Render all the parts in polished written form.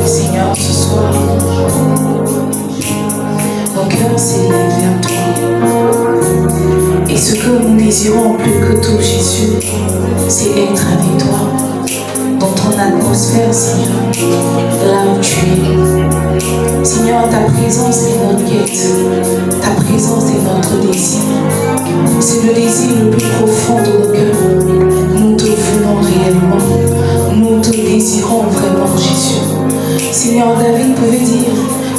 Seigneur, ce soir, mon cœur s'élève vers toi. Et ce que nous désirons plus que tout, Jésus, c'est être avec toi, dans ton atmosphère, Seigneur, là où tu es. Seigneur, ta présence est notre quête, ta présence est notre désir. C'est le désir le plus profond de nos cœurs. Nous te voulons réellement, nous te désirons vraiment, Jésus. Seigneur, David pouvait dire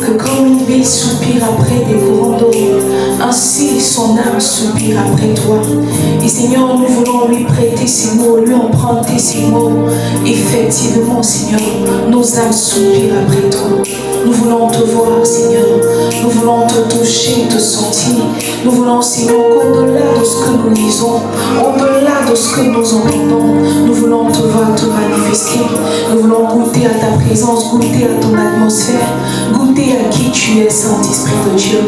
que comme une bille soupire après des courants d'eau, ainsi son âme soupire après toi. Et Seigneur, nous voulons lui prêter ces mots, lui emprunter ces mots. Effectivement, Seigneur, nos âmes soupirent après toi. Nous voulons te voir, Seigneur. Nous voulons te toucher, te sentir. Nous voulons, Seigneur, qu'au-delà de ce que nous lisons, au-delà de ce que nous entendons, nous voulons te voir te manifester. Nous voulons goûter à ta présence, goûter à ton atmosphère, goûter à qui tu es, Saint-Esprit de Dieu.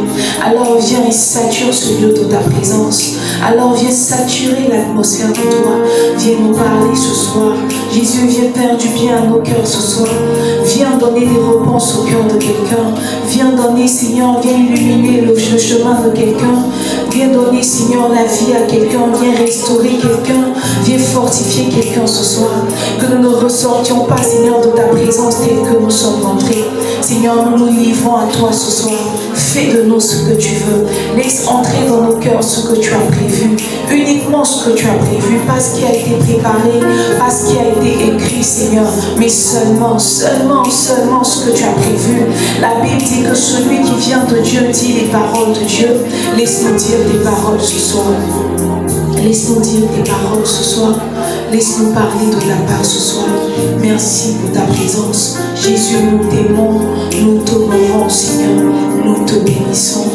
Alors viens et sature ce lieu de ta présence. Alors viens saturer l'atmosphère de toi. Viens nous parler ce soir. Jésus, viens faire du bien à nos cœurs ce soir. Viens donner des réponses au cœur de quelqu'un. Viens donner, Seigneur, viens illuminer le chemin de quelqu'un. Viens donner, Seigneur, la vie à quelqu'un. Viens restaurer quelqu'un. Viens fortifier quelqu'un ce soir. Que nous ne ressortions pas, Seigneur, de ta présence telle que nous sommes entrés. Seigneur, nous nous livrons à toi ce soir. Fais de nous ce que tu veux. Laisse entrer dans nos cœurs ce que tu as prévu. Uniquement ce que tu as prévu. Pas ce qui a été préparé. Pas ce qui a été écrit, Seigneur. Mais seulement ce que tu as prévu. La Bible dit que celui qui vient de Dieu dit les paroles de Dieu. Laisse-nous dire des paroles ce soir. Laisse-nous dire des paroles ce soir. Laisse-nous parler de ta part ce soir. Merci pour ta présence. Jésus, nous t'aimons, nous t'honorons, Seigneur. Nous te bénissons.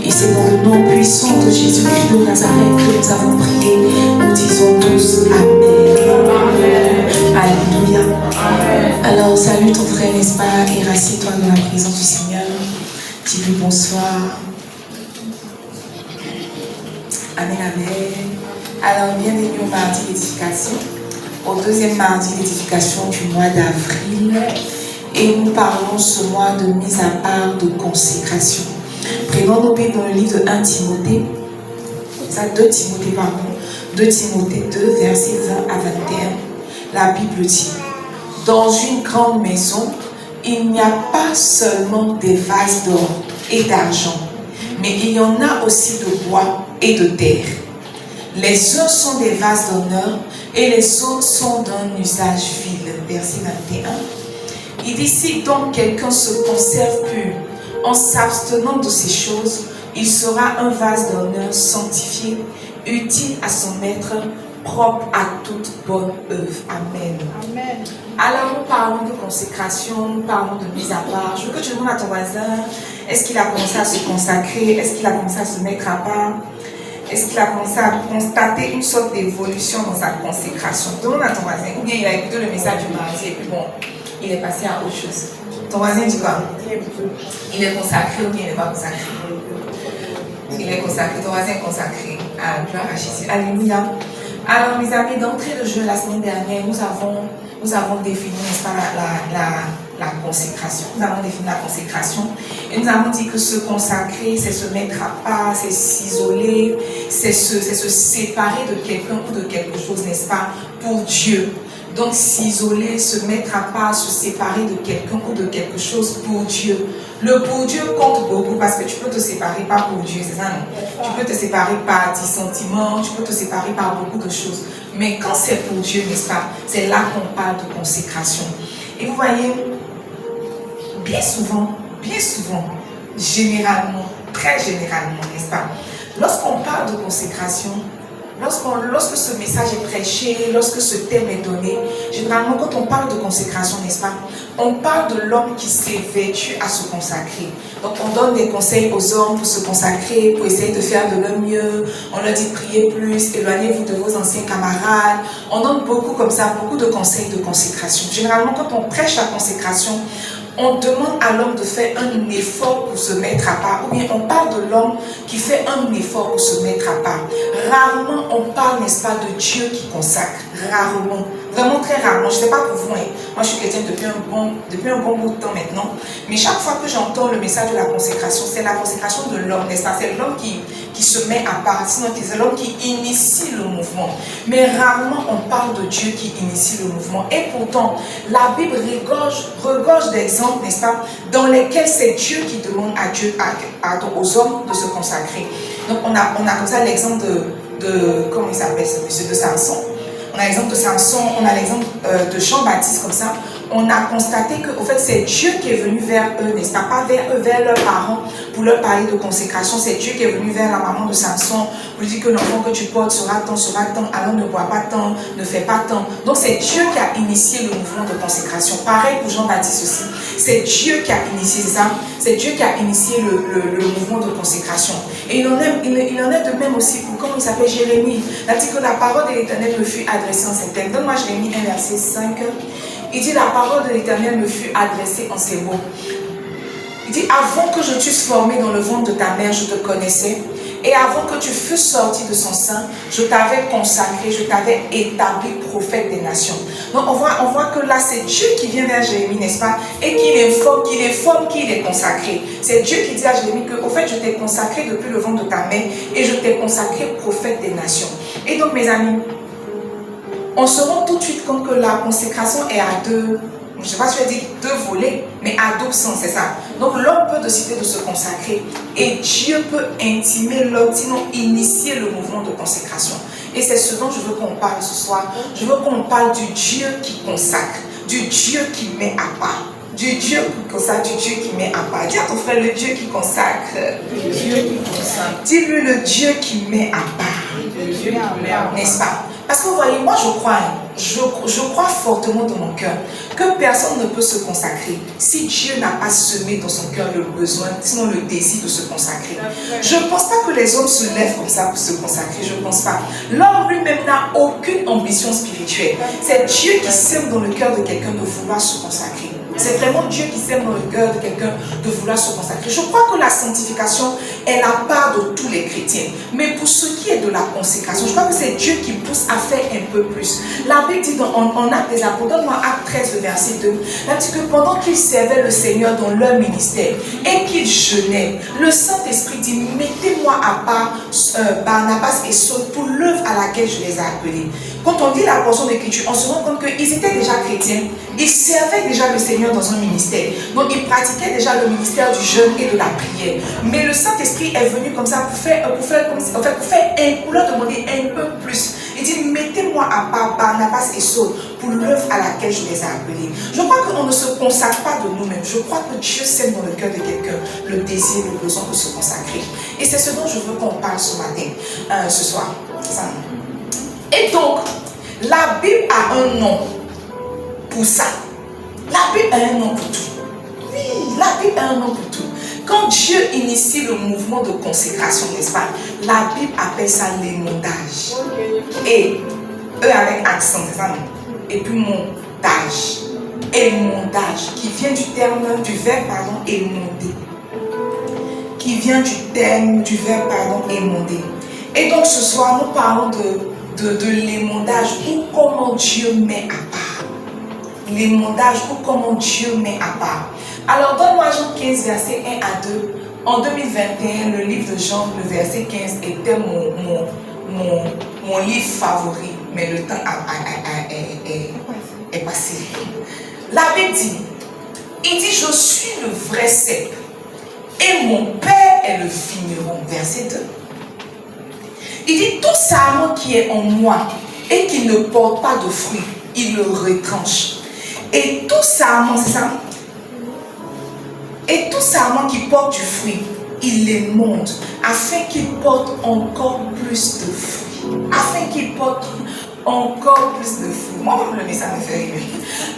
Et c'est dans le nom puissant de Jésus-Christ de Nazareth que nous avons prié. Nous disons tous Amen. Alléluia. Alors, salue ton frère, n'est-ce pas, et rassieds-toi dans la présence du Seigneur. Dis-lui bonsoir. Amen, amen. Alors, bienvenue au mardi d'édification, au deuxième mardi d'édification du mois d'avril. Et nous parlons ce mois de mise à part, de consécration. Prenons nos Bibles dans le livre de 1 Timothée, 2 Timothée 2, versets 20 à 21. La Bible dit: dans une grande maison, il n'y a pas seulement des vases d'or et d'argent, mais il y en a aussi de bois et de terre. Les uns sont des vases d'honneur et les autres sont d'un usage vil. Verset 21. Il dit: si donc quelqu'un se conserve pur en s'abstenant de ces choses, il sera un vase d'honneur sanctifié, utile à son maître, propre à toute bonne œuvre. Amen. Amen. Alors nous parlons de consécration, nous parlons de mise à part. Je veux que tu demandes à ton voisin, est-ce qu'il a commencé à se consacrer? Est-ce qu'il a commencé à se mettre à part? Est-ce qu'il a commencé à constater une sorte d'évolution dans sa consécration? Demande à ton voisin, ou bien il a écouté le message du mardi et puis bon, il est passé à autre chose. Ton voisin dit quoi? Il est consacré ou bien il n'est pas consacré? Il est consacré, ton voisin est consacré. Ah, gloire à Jésus. Alléluia. Alors mes amis, d'entrée de jeu la semaine dernière, nous avons défini, n'est-ce pas, la consécration. Nous avons défini la consécration et nous avons dit que se consacrer, c'est se mettre à part, c'est s'isoler, c'est se séparer de quelqu'un ou de quelque chose, n'est-ce pas, pour Dieu. Donc s'isoler, se mettre à part, se séparer de quelqu'un ou de quelque chose pour Dieu. Le pour Dieu compte beaucoup parce que tu peux te séparer pas pour Dieu, c'est ça non? Tu peux te séparer par dissentiment, tu peux te séparer par beaucoup de choses. Mais quand c'est pour Dieu, n'est-ce pas, c'est là qu'on parle de consécration. Et vous voyez, bien souvent, généralement, très généralement, n'est-ce pas, lorsqu'on parle de consécration, lorsque ce message est prêché, lorsque ce thème est donné, généralement quand on parle de consécration, n'est-ce pas, on parle de l'homme qui s'est vêtu à se consacrer. Donc on donne des conseils aux hommes pour se consacrer, pour essayer de faire de leur mieux. On leur dit priez plus, éloignez-vous de vos anciens camarades. On donne beaucoup comme ça, beaucoup de conseils de consécration. Généralement quand on prêche la consécration, on demande à l'homme de faire un effort pour se mettre à part, ou bien on parle de l'homme qui fait un effort pour se mettre à part. Rarement on parle, n'est-ce pas, de Dieu qui consacre. Rarement. Vraiment très rarement. Je ne sais pas pour vous, hein. Moi je suis chrétienne depuis un bon bout de temps maintenant. Mais chaque fois que j'entends le message de la consécration, c'est la consécration de l'homme, n'est-ce pas? C'est l'homme qui se met à part, sinon c'est l'homme qui initie le mouvement. Mais rarement on parle de Dieu qui initie le mouvement. Et pourtant, la Bible regorge d'exemples, n'est-ce pas, dans lesquels c'est Dieu qui demande à Dieu, aux hommes de se consacrer. Donc on a comme ça l'exemple de comment il s'appelle ce monsieur, de Samson. On a l'exemple de Samson, on a l'exemple de Jean-Baptiste comme ça. On a constaté que, au fait, c'est Dieu qui est venu vers eux, n'est-ce pas? Pas vers eux, vers leurs parents, pour leur parler de consécration. C'est Dieu qui est venu vers la maman de Samson, pour lui dire que l'enfant que tu portes sera tant, alors ne bois pas tant, ne fais pas tant. Donc c'est Dieu qui a initié le mouvement de consécration. Pareil pour Jean-Baptiste aussi. C'est Dieu qui a initié ça. C'est Dieu qui a initié le mouvement de consécration. Et il en est de même aussi pour, comment il s'appelle, Jérémie. Il a dit que la parole de l'Éternel me fut adressée en ces termes. Donne-moi Jérémie 1, verset 5. Il dit, la parole de l'Éternel me fut adressée en ces mots. Il dit, avant que je t'eusse formé dans le ventre de ta mère, je te connaissais. Et avant que tu fusses sorti de son sein, je t'avais consacré, je t'avais établi prophète des nations. Donc on voit que là, c'est Dieu qui vient vers Jérémie, n'est-ce pas? Et qu'il informe qu'il est consacré. C'est Dieu qui dit à Jérémie que, au fait, je t'ai consacré depuis le ventre de ta mère et je t'ai consacré prophète des nations. Et donc, mes amis, on se rend tout de suite compte que la consécration est à deux, je ne sais pas si je vais dire deux volets, mais à double sens, c'est ça. Donc l'homme peut décider de se consacrer et Dieu peut intimer l'homme, sinon initier le mouvement de consécration. Et c'est ce dont je veux qu'on parle ce soir. Je veux qu'on parle du Dieu qui consacre, du Dieu qui met à part. Du Dieu qui consacre, du Dieu qui met à part. Dis à ton frère, le Dieu qui consacre. Le Dieu qui consacre. Dis-lui le Dieu qui met à part. N'est-ce pas? Parce que vous voyez, moi je crois fortement dans mon cœur que personne ne peut se consacrer si Dieu n'a pas semé dans son cœur le besoin, sinon le désir de se consacrer. Je ne pense pas que les hommes se lèvent comme ça pour se consacrer, je ne pense pas. L'homme lui-même n'a aucune ambition spirituelle. C'est Dieu qui sème dans le cœur de quelqu'un de vouloir se consacrer. C'est vraiment Dieu qui sème dans le cœur de quelqu'un de vouloir se consacrer. Je crois que la sanctification est la part de tous les chrétiens. Mais pour ce qui est de la consécration, je crois que c'est Dieu qui pousse à faire un peu plus. La Bible dit en Actes des Apôtres, donne-moi Actes 13, verset 2, là dit que pendant qu'ils servaient le Seigneur dans leur ministère et qu'ils jeûnaient, le Saint-Esprit dit, mettez-moi à part Barnabas et Saul pour l'œuvre à laquelle je les ai appelés. Quand on dit la portion d'écriture, on se rend compte qu'ils étaient déjà chrétiens, ils servaient déjà le Seigneur dans un ministère. Donc ils pratiquaient déjà le ministère du jeûne et de la prière. Mais le Saint-Esprit est venu comme ça pour leur demander un peu plus. Il dit, mettez-moi à part Barnabas et Saul pour l'œuvre à laquelle je les ai appelés. Je crois qu'on ne se consacre pas de nous-mêmes. Je crois que Dieu sème dans le cœur de quelqu'un le désir, le besoin de se consacrer. Et c'est ce dont je veux qu'on parle ce matin, ce soir. Et donc, la Bible a un nom pour ça. La Bible a un nom pour tout. Oui, la Bible a un nom pour tout. Quand Dieu initie le mouvement de consécration, n'est-ce pas? La Bible appelle ça l'émondage. Et eux avec accent, c'est ça, non? Et puis montage. Émondage, qui vient du verbe, émonder. Qui vient du verbe, émonder. Et donc ce soir, nous parlons de l'émondage ou comment Dieu met à part. L'émondage ou comment Dieu met à part. Alors donne-moi Jean 15, verset 1 à 2. En 2021, le livre de Jean, le verset 15, était mon livre favori. Mais le temps est passé. La Bible dit, il dit, je suis le vrai cep et mon Père est le vigneron. Verset 2. Il dit, tout sarment qui est en moi et qui ne porte pas de fruits, il le retranche. Et tout sarment, c'est ça? Et tout sarment qui porte du fruit, il l'émonde, afin qu'il porte encore plus de fruits. Afin qu'il porte encore plus de fruits. Moi, le message me fait rire.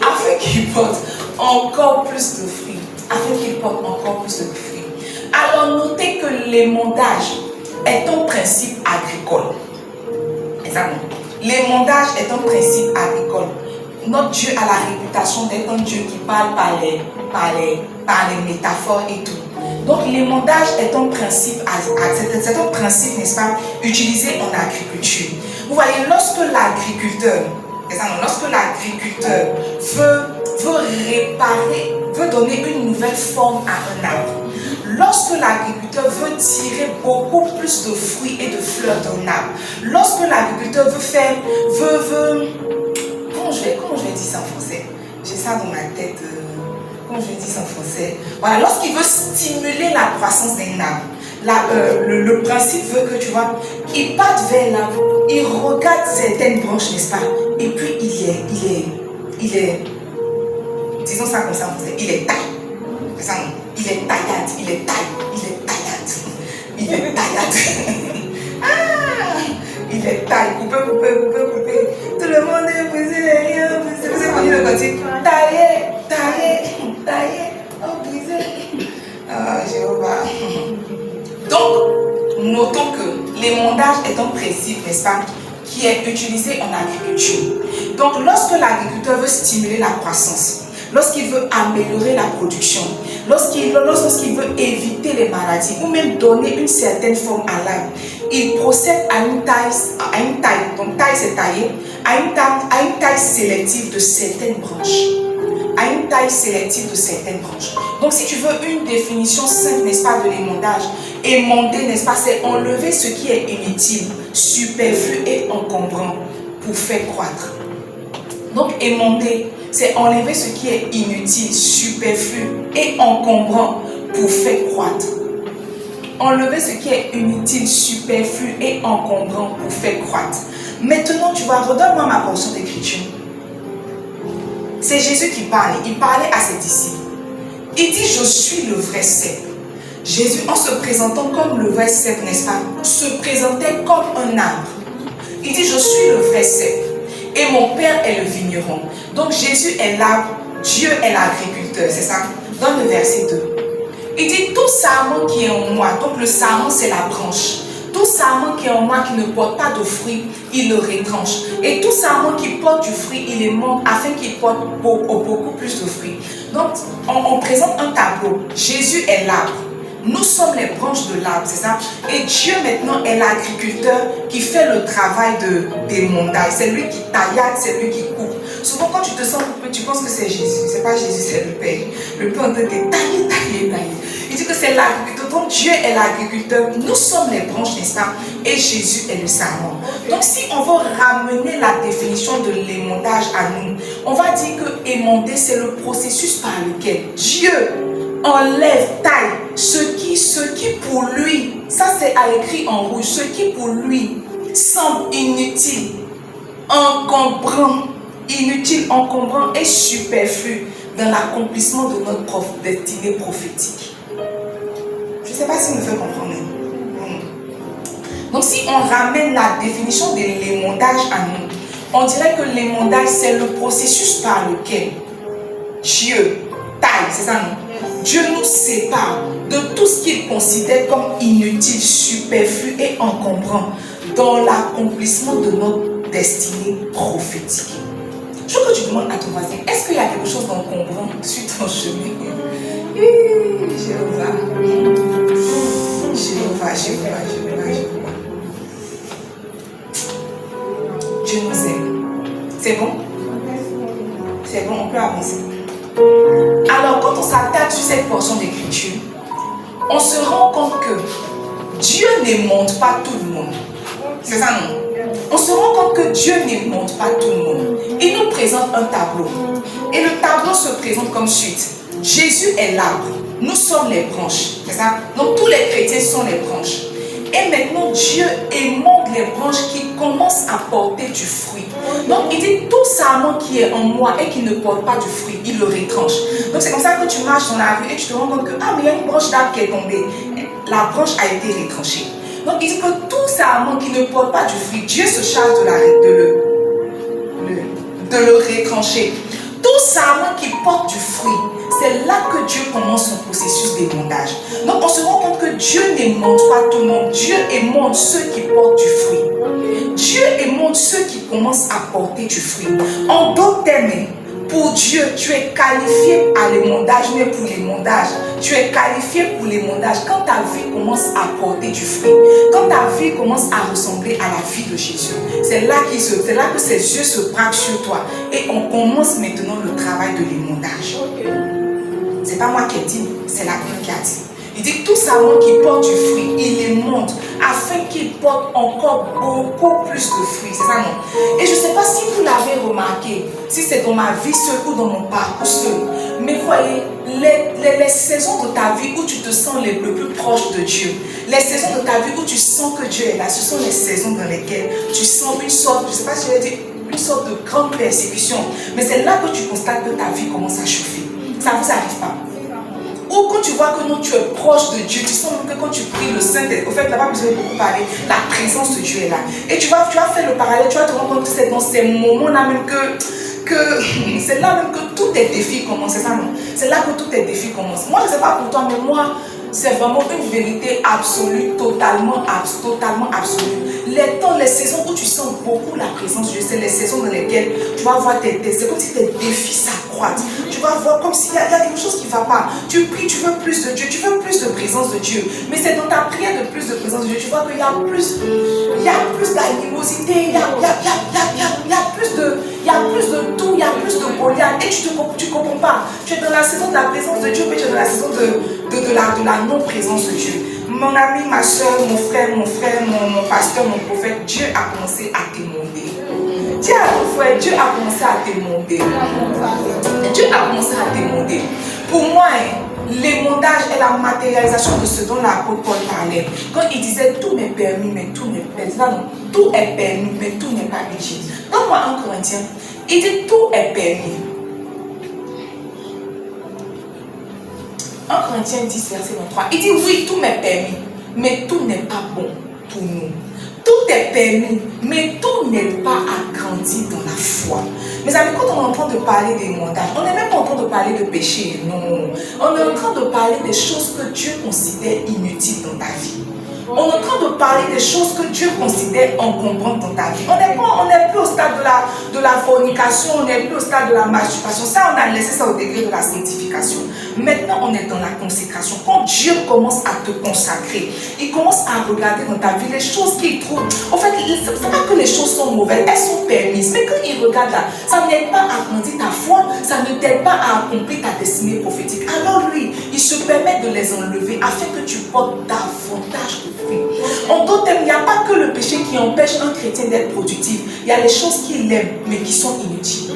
Afin qu'il porte encore plus de fruits. Afin qu'il porte encore plus de fruits. Alors, notez que l'émondage est un principe agricole. L'émondage est un principe agricole. notre Dieu a la réputation d'être un Dieu qui parle par les métaphores et tout. Donc l'émondage est un principe, c'est un principe, n'est-ce pas, utilisé en agriculture. Vous voyez, lorsque l'agriculteur veut réparer, veut donner une nouvelle forme à un arbre, lorsque l'agriculteur veut tirer beaucoup plus de fruits et de fleurs d'un arbre, lorsque l'agriculteur comment je vais dire ça en français? J'ai ça dans ma tête. Comment je vais dire ça en français? Voilà, lorsqu'il veut stimuler la croissance d'un arbre, le principe veut que, tu vois, il parte vers l'arbre, il regarde certaines branches, n'est-ce pas? Et puis il est, disons ça comme ça en français, il est taille. C'est ça, non? Il est taillade, il est taille, il est taillade. Il est taille, coupé. Tout le monde est brisé, rien brisé. Vous avez connu le côté taillé, oh brisé. Ah, Jéhovah. Donc, notons que l'émondage est un principe, n'est-ce pas, qui est utilisé en agriculture. Donc, lorsque l'agriculteur veut stimuler la croissance, lorsqu'il veut améliorer la production, lorsqu'il veut éviter les maladies ou même donner une certaine forme à l'arbre, il procède à une taille, donc taille c'est tailler, à une taille sélective de certaines branches. Donc si tu veux une définition simple, n'est-ce pas, de l'émondage, émonder, n'est-ce pas, c'est enlever ce qui est inutile, superflu et encombrant pour faire croître. Donc émonder, c'est enlever ce qui est inutile, superflu et encombrant pour faire croître. Enlever ce qui est inutile, superflu et encombrant pour faire croître. Maintenant, tu vois, redonne-moi ma portion d'écriture. C'est Jésus qui parle. Il parlait à ses disciples. Il dit, je suis le vrai cep. Jésus, en se présentant comme le vrai cep, n'est-ce pas, se présentait comme un arbre. Il dit, je suis le vrai cep. Et mon Père est le vigneron. Donc Jésus est l'arbre, Dieu est l'agriculteur, c'est ça? Dans le verset 2. Il dit, tout sarment qui est en moi, donc le sarment c'est la branche. Tout sarment qui est en moi qui ne porte pas de fruits, il le retranche. Et tout sarment qui porte du fruit, il les monte afin qu'il porte beaucoup plus de fruits. Donc on présente un tableau. Jésus est l'arbre. Nous sommes les branches de l'arbre, c'est ça? Et Dieu maintenant est l'agriculteur qui fait le travail d'émondage. C'est lui qui taillade, c'est lui qui coupe. Souvent quand tu te sens coupé, tu penses que c'est Jésus. C'est pas Jésus, c'est le Père. Le Père en train de tailler. Il dit que c'est l'agriculteur. Donc Dieu est l'agriculteur. Nous sommes les branches, n'est-ce pas? Et Jésus est le sarment. Donc si on veut ramener la définition de l'émondage à nous, on va dire que émonder, c'est le processus par lequel Dieu enlève, taille ce qui pour lui, ça c'est écrit en rouge, ce qui pour lui semble inutile, encombrant et superflu dans l'accomplissement de notre destinée prophétique. Je ne sais pas si vous me faites comprendre. Donc si on ramène la définition de l'émondage à nous, on dirait que l'émondage c'est le processus par lequel Dieu taille, c'est ça non? Dieu nous sépare de tout ce qu'il considère comme inutile, superflu et encombrant dans l'accomplissement de notre destinée prophétique. Je veux que tu demandes à ton voisin, est-ce qu'il y a quelque chose d'encombrant sur ton chemin? Jéhovah. Dieu nous aime. C'est bon? C'est bon, on peut avancer. Alors, quand on s'attaque sur cette portion d'écriture, on se rend compte que Dieu n'émonde pas tout le monde. C'est ça, non? On se rend compte que Dieu n'émonde pas tout le monde. Il nous présente un tableau. Et le tableau se présente comme suite. Jésus est l'arbre. Nous sommes les branches. C'est ça? Donc, tous les chrétiens sont les branches. Et maintenant, Dieu émonde les branches qui commencent à porter du fruit. Donc, il dit tout sarment qui est en moi et qui ne porte pas du fruit, il le retranche. Donc, c'est comme ça que tu marches dans la rue et tu te rends compte que, mais il y a une branche d'arbre qui est tombée. La branche a été retranchée. Donc, il dit que tout sarment qui ne porte pas du fruit, Dieu se charge de le retrancher. Tout sarment qui porte du fruit, c'est là que Dieu commence son processus d'émondage. Donc on se rend compte que Dieu n'émonde pas tout le monde. Dieu émonde ceux qui portent du fruit. Dieu émonde ceux qui commencent à porter du fruit. En d'autres termes, pour Dieu, tu es qualifié à l'émondage, mais pour l'émondage, tu es qualifié pour l'émondage quand ta vie commence à porter du fruit, quand ta vie commence à ressembler à la vie de Jésus. C'est là que ses yeux se braquent sur toi et on commence maintenant le travail de l'émondage. C'est pas moi qui ai dit, c'est la Bible qui a dit. Il dit que tout savant qui porte du fruit, il les montre afin qu'il porte encore beaucoup plus de fruits. C'est ça, non? Et je ne sais pas si vous l'avez remarqué, si c'est dans ma vie seule ou dans mon parcours seul. Mais voyez, les saisons de ta vie où tu te sens le plus proche de Dieu, les saisons de ta vie où tu sens que Dieu est là, ce sont les saisons dans lesquelles tu sens une sorte, je ne sais pas si je vais dire, une sorte de grande persécution. Mais c'est là que tu constates que ta vie commence à chauffer. Ça ne vous arrive pas? Ou quand tu vois que non, tu es proche de Dieu, tu sens même que quand tu pries le Saint-Esprit, au fait, tu n'as pas besoin de beaucoup parler, la présence de Dieu est là. Et tu vas faire le parallèle, tu vas te rendre compte que c'est dans ces moments-là même que c'est là même que tous tes défis commencent, c'est ça, non? C'est là que tous tes défis commencent. Moi, je ne sais pas pour toi, mais moi, c'est vraiment une vérité absolue, totalement absolue. Les saisons où tu sens beaucoup la présence de Dieu, c'est les saisons dans lesquelles tu vas voir c'est comme si tes défis s'accroissent. Tu vas voir comme s'il y a quelque chose qui ne va pas. Tu pries, tu veux plus de Dieu, tu veux plus de présence de Dieu. Mais c'est dans ta prière de plus de présence de Dieu, tu vois qu'il y a plus d'animosité, il y a plus de tout, il y a plus de Goliath. Et tu ne comprends pas. Tu es dans la saison de la présence de Dieu, mais tu es dans la saison de la non-présence de Dieu. Mon ami, ma soeur, mon frère, mon pasteur, mon prophète, Dieu a commencé à t'émonder. Dis à ton frère, Dieu a commencé à t'émonder. Dieu a commencé à t'émonder. Pour moi, l'émondage est la matérialisation de ce dont l'apôtre Paul parlait. Quand il disait tout m'est permis, mais tout n'est pas. Non, tout est permis, mais tout n'est pas rigide. Donne-moi un Corinthien. Il dit tout est permis. 1 Corinthiens 10, verset 23. Il dit oui, tout m'est permis, mais tout n'est pas bon pour nous. Tout est permis, mais tout n'est pas agrandi dans la foi. Mes amis, quand on est en train de parler des montages, on n'est même pas en train de parler de péché, non. On est en train de parler des choses que Dieu considère inutiles dans ta vie. On est en train de parler des choses que Dieu considère encombrantes dans ta vie. On n'est plus au stade de la fornication, on n'est plus au stade de la masturbation. Ça, on a laissé ça au degré de la sanctification. Maintenant, on est dans la consécration. Quand Dieu commence à te consacrer, il commence à regarder dans ta vie les choses qu'il trouve. En fait, ce n'est pas que les choses sont mauvaises, elles sont permises. Mais quand il regarde là, ça n'aide pas à grandir ta foi, ça ne t'aide pas à accomplir ta destinée prophétique. Alors lui, il se permet de les enlever afin que tu portes davantage de fruits. En d'autres termes, il n'y a pas que le péché qui empêche un chrétien d'être productif. Il y a les choses qu'il aime, mais qui sont inutiles.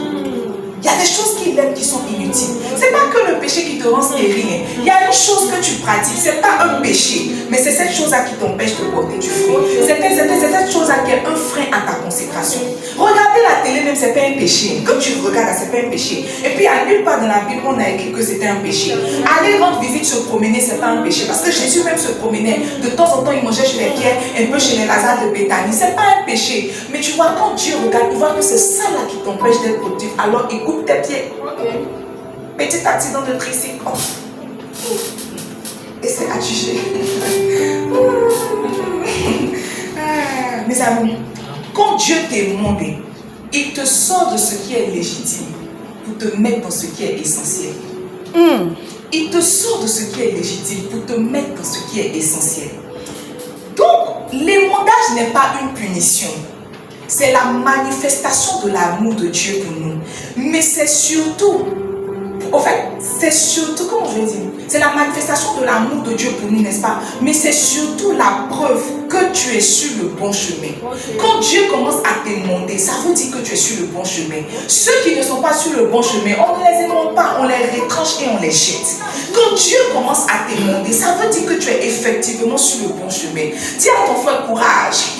Il y a des choses qu'il aime qui sont inutiles. Ce n'est pas que le péché qui te rend stérile. Il y a une chose que tu pratiques, ce n'est pas un péché, mais c'est cette chose-là qui t'empêche de porter du fruit. C'est cette chose-là qui est un frein à ta consécration. Regarder la télé même, ce n'est pas un péché. Quand tu regardes, ce n'est pas un péché. Et puis, à nulle part dans la Bible, on a écrit que c'était un péché. Aller rendre visite, se promener, ce n'est pas un péché. Parce que Jésus même se promenait. De temps en temps, il mangeait chez les Pierre, un peu chez les Lazare de Béthanie. Ce n'est pas un péché. Mais tu vois, quand Dieu regarde, il voit que c'est ça là qui t'empêche d'être productif. Alors, il coupe tes pieds. Petit accident de tricycle. Et c'est à juger. Mes amis, quand Dieu t'émonde, il te sort de ce qui est légitime pour te mettre dans ce qui est essentiel. Il te sort de ce qui est légitime pour te mettre dans ce qui est essentiel. Donc, l'émondage n'est pas une punition. C'est la manifestation de l'amour de Dieu pour nous. Mais c'est surtout, comment je vais dire, c'est la manifestation de l'amour de Dieu pour nous, n'est-ce pas? Mais c'est surtout la preuve que tu es sur le bon chemin. Quand Dieu commence à t'émonder, ça veut dire que tu es sur le bon chemin. Ceux qui ne sont pas sur le bon chemin, on ne les émonde pas, on les retranche et on les jette. Quand Dieu commence à t'émonder, ça veut dire que tu es effectivement sur le bon chemin. Dis à ton frère, courage,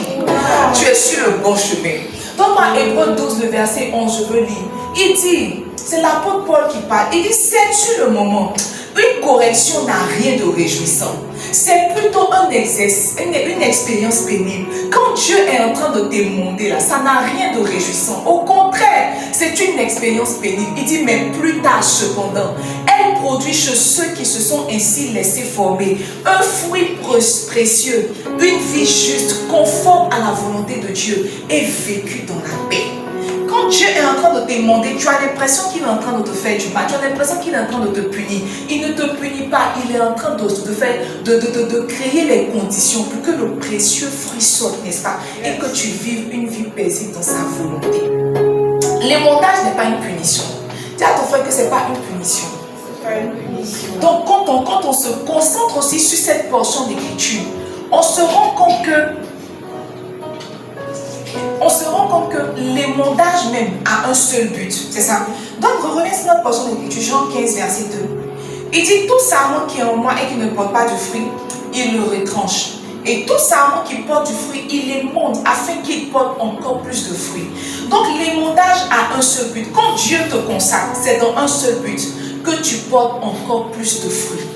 tu es sur le bon chemin. Dans Hébreux 12, le verset 11, je veux lire. Il dit, c'est l'apôtre Paul qui parle, il dit, sais-tu le moment? Une correction n'a rien de réjouissant. C'est plutôt une expérience pénible. Quand Dieu est en train de t'émonder là, ça n'a rien de réjouissant. Au contraire, c'est une expérience pénible. Il dit, mais plus tard cependant, elle produit chez ceux qui se sont ainsi laissés former un fruit précieux, une vie juste, conforme à la volonté de Dieu et vécue dans la paix. Quand Dieu est en train de te demander, tu as l'impression qu'il est en train de te faire du mal, tu as l'impression qu'il est en train de te punir. Il ne te punit pas, il est en train de créer les conditions pour que le précieux fruit sorte, n'est-ce pas? Et que tu vives une vie paisible dans sa volonté. L'émondage n'est pas une punition. Dis à ton frère que ce n'est pas une punition. Donc quand on se concentre aussi sur cette portion d'écriture, on se rend compte que l'émondage même a un seul but, c'est ça. Donc revenez sur notre portion d'écriture, Jean 15, verset 2. Il dit, tout sarment qui est en moi et qui ne porte pas de fruit, il le retranche. Et tout sarment qui porte du fruit, il l'émonde afin qu'il porte encore plus de fruits. Donc l'émondage a un seul but. Quand Dieu te consacre, c'est dans un seul but, que tu portes encore plus de fruits.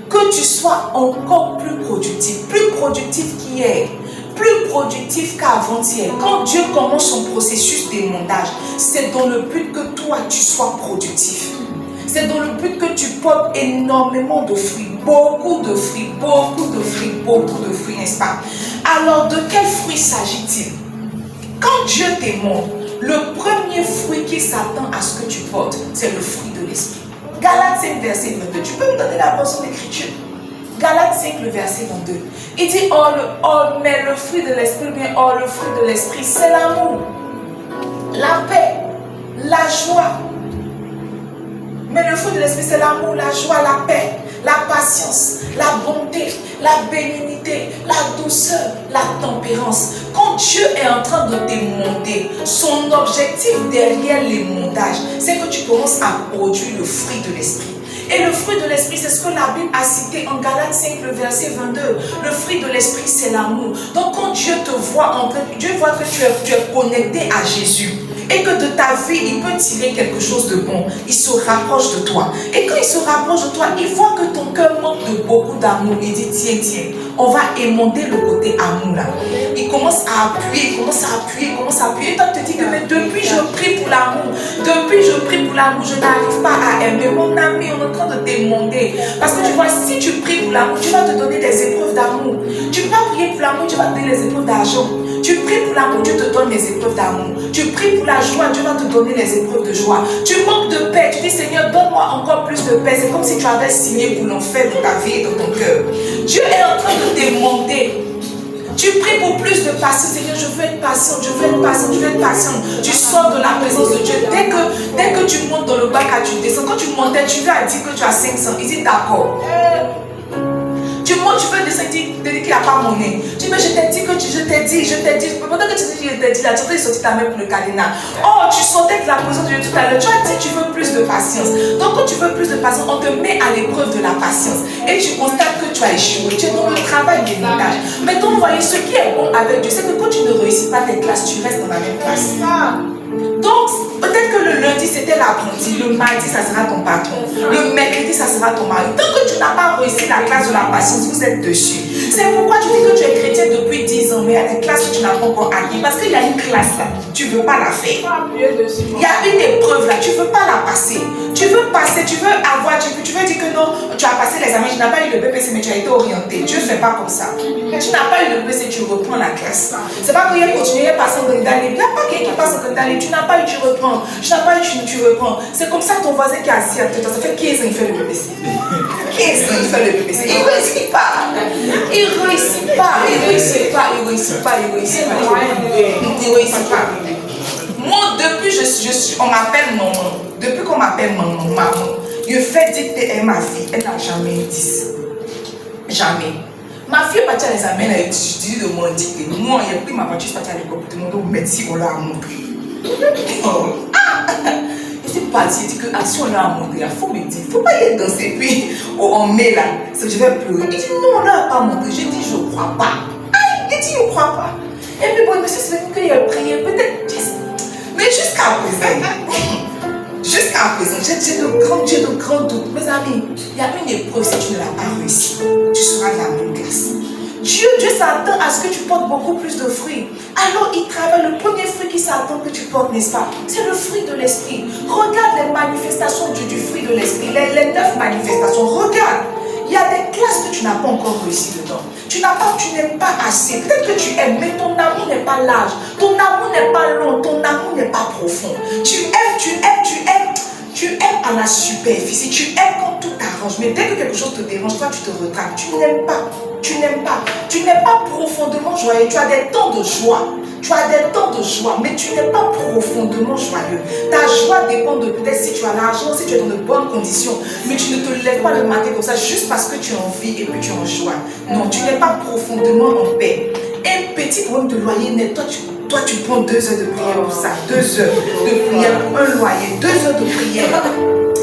Que tu sois encore plus productif qu'hier, plus productif qu'avant-hier. Quand Dieu commence son processus d'émondage, c'est dans le but que toi tu sois productif. C'est dans le but que tu portes énormément de fruits, beaucoup de fruits, n'est-ce pas? Alors de quel fruit s'agit-il? Quand Dieu t'émonde, le premier fruit qui s'attend à ce que tu portes, c'est le fruit de l'esprit. Galates 5, verset 22. Tu peux me donner la portion d'écriture? Galates 5, le verset 22. Il dit, mais le fruit de l'esprit, le fruit de l'esprit, c'est l'amour, la paix, la joie. Mais le fruit de l'esprit, c'est l'amour, la joie, la paix, la patience, la bonté, la bénignité, la douceur, la tempérance. Quand Dieu est en train de t'émonder, son objectif derrière l'émondage, c'est que tu commences à produire le fruit de l'esprit. Et le fruit de l'esprit, c'est ce que la Bible a cité en Galates 5, le verset 22. Le fruit de l'esprit, c'est l'amour. Donc quand Dieu te voit, Dieu voit que tu es connecté à Jésus. Et que de ta vie, il peut tirer quelque chose de bon. Il se rapproche de toi. Et quand il se rapproche de toi, il voit que ton cœur manque de beaucoup d'amour. Il dit, tiens, on va émonder le côté amour là. Il commence à appuyer. Et toi, tu te dis que mais depuis je prie pour l'amour. Je n'arrive pas à aimer. Mon ami, on est en train de t'émonder. Parce que tu vois, si tu pries pour l'amour, tu vas te donner des épreuves d'amour. Tu ne vas pas prier pour l'amour, tu vas te donner les épreuves d'argent. Tu pries pour l'amour, Dieu te donne les épreuves d'amour. Tu pries pour la joie, Dieu va te donner les épreuves de joie. Tu manques de paix, tu dis Seigneur, donne-moi encore plus de paix. C'est comme si tu avais signé pour l'enfer dans ta vie et dans ton cœur. Dieu est en train de te demander. Tu pries pour plus de patience. Seigneur, je veux être patient. Tu sors de la présence de Dieu. Dès que tu montes dans le bac, tu descends. Quand tu montais, tu lui as dit que tu as 500. Il dit d'accord. Tu montes, tu veux descendre, tu te dis qu'il n'y a pas monnaie. Tu dis, mais je t'ai dit. Pendant que tu dis que je t'ai dit, là, tu as sorti ta main pour le cadenas. Oh, tu sortais de la présence de Dieu tout à l'heure. Tu as dit, tu veux plus de patience. Donc, quand tu veux plus de patience, on te met à l'épreuve de la patience. Et tu constates que tu as échoué. Tu es dans le travail des montages. Mais donc, vous voyez, ce qui est bon avec Dieu, c'est que quand tu ne réussis pas tes classes, tu restes dans la même classe. Donc, peut-être que le lundi, c'était l'apprenti. Le mardi, ça sera ton patron. Le mercredi, ça sera ton mari. Tant que tu n'as pas réussi la classe de la patience, vous êtes dessus. C'est pourquoi tu dis que tu es chrétien depuis 10 ans, mais il y a des classes que tu n'as pas encore acquis. Parce qu'il y a une classe là, tu ne veux pas la faire. Il y a une épreuve là, tu ne veux pas la passer. Tu veux passer, tu veux dire que non, tu as passé l'examen, tu n'as pas eu le BPC, mais tu as été orienté. Dieu ne fait pas comme ça. Tu n'as pas eu le BPC, tu reprends la classe. C'est pas qu'il y a continué à passer en candidat libre. Il n'y a pas quelqu'un qui passe en candidat libre. Tu n'as pas eu, tu reprends. Tu n'as pas eu, tu reprends. C'est comme ça ton voisin qui est assis à côté de toi. Ça fait 15 ans qu'il fait le BPC. 15 ans qu'il fait le BPC. Il ne réussit pas. Il ne réussit pas. Moi, depuis on m'appelle maman. Depuis qu'on m'appelle maman, je fais dire qu'elle est ma fille. Elle n'a jamais eu 10. Jamais. Ma fille est partie à l'examen, elle a étudié de mon dicté. Moi, j'ai pris ma voiture, je suis partie à l'école pour demander au médecin, on l'a montré. Je suis partie, je dis que si on l'a montré, il faut me dire, il ne faut pas y aller danser. Puis on met là, je vais pleurer. Il dit non, on ne l'a pas montré. J'ai dit, je ne crois pas. Il dit, je ne crois pas. Et puis bon, monsieur, c'est venu qu'il a prié, peut-être 10. Mais jusqu'à présent, j'ai de grands doutes. Mes amis, il y a une épreuve, si tu ne l'as pas réussi, tu seras dans la même classe. Dieu s'attend à ce que tu portes beaucoup plus de fruits. Alors il travaille. Le premier fruit qui s'attend que tu portes, n'est-ce pas? C'est le fruit de l'esprit. Regarde les manifestations du fruit de l'esprit. Les 9 manifestations. Regarde. Il y a des classes que tu n'as pas encore réussi dedans. Tu n'aimes pas assez. Peut-être que tu aimes, mais ton amour n'est pas large. Ton amour n'est pas long. Ton amour n'est pas profond. Tu aimes à la superficie. Tu aimes quand tout t'arrange. Mais dès que quelque chose te dérange, toi tu te retractes. Tu n'aimes pas. Tu n'es pas profondément joyeux. Tu as des temps de joie. Mais tu n'es pas profondément joyeux. Ta joie dépend de peut-être si tu as l'argent, si tu es dans de bonnes conditions. Mais tu ne te lèves pas le matin comme ça juste parce que tu es en vie et que tu es en joie. Non, tu n'es pas profondément en paix. Un petit problème de loyer net, toi tu prends 2 heures de prière pour ça. 2 heures de prière pour un loyer. 2 heures de prière.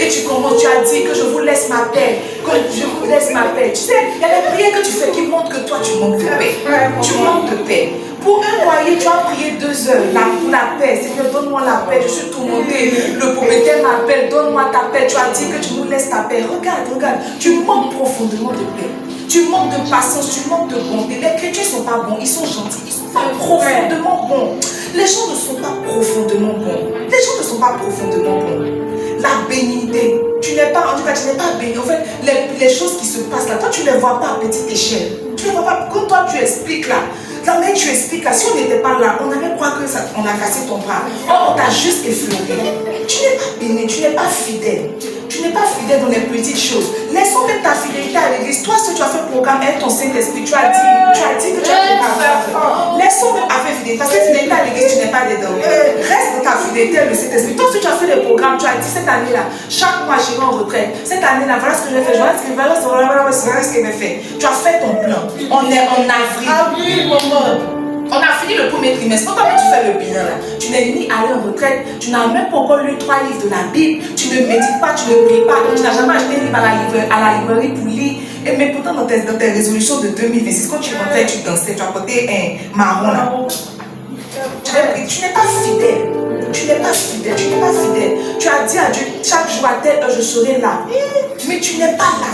Et tu commences, tu as dit que je vous laisse ma paix. Que je vous laisse ma paix. Tu sais, il y a des prières que tu fais qui montrent que toi tu manques de paix. Tu manques de paix. Pour un loyer, tu as prié 2 heures. Pour la paix. Seigneur, donne-moi la paix. Je suis tourmentée. Le propriétaire m'appelle. Donne-moi ta paix. Tu as dit que tu nous laisses ta paix. Regarde. Tu manques profondément de paix. Tu manques de patience. Tu manques de bonté. Les chrétiens ne sont pas bons. Ils sont gentils. Ils ne sont pas profondément bons. Les gens ne sont pas profondément bons. La bénignité. Tu n'es pas béni. En fait, les choses qui se passent là, toi, tu ne les vois pas à petite échelle. Tu ne les vois pas. Quand toi, tu expliques là, mais tu expliques là, si on n'était pas là, on allait croire qu'on a cassé ton bras. Or, on t'a juste effleuré. Tu n'es pas béni, tu n'es pas fidèle. Tu n'es pas fidèle dans les petites choses. Laissons même ta fidélité à l'église. Toi, si tu as fait le programme avec ton Saint-Esprit, tu as dit que tu as fait ma. Laissons même avec fidélité. Parce que fidélité à l'église, tu n'es pas dedans. Reste dans ta fidélité à le Saint-Esprit. Toi, si tu as fait le programme, tu as dit cette année-là, chaque mois, j'irai en retraite. Cette année-là, voilà ce que j'ai fait. Voilà ce que j'ai fait. Tu as fait ton plan. On est en avril. On a fini le premier trimestre. Quand tu fais le bilan là, tu n'es ni allé en retraite, tu n'as même pas encore lu 3 livres de la Bible, tu ne médites pas, tu ne pries pas, tu n'as jamais acheté un livre à la librairie pour lire. Mais pourtant, dans tes résolutions de 2026, quand tu rentrais, tu dansais, tu as porté un marron là. Tu n'es pas fidèle. Tu as dit à Dieu, chaque jour à telle heure, je serai là. Mais tu n'es pas là.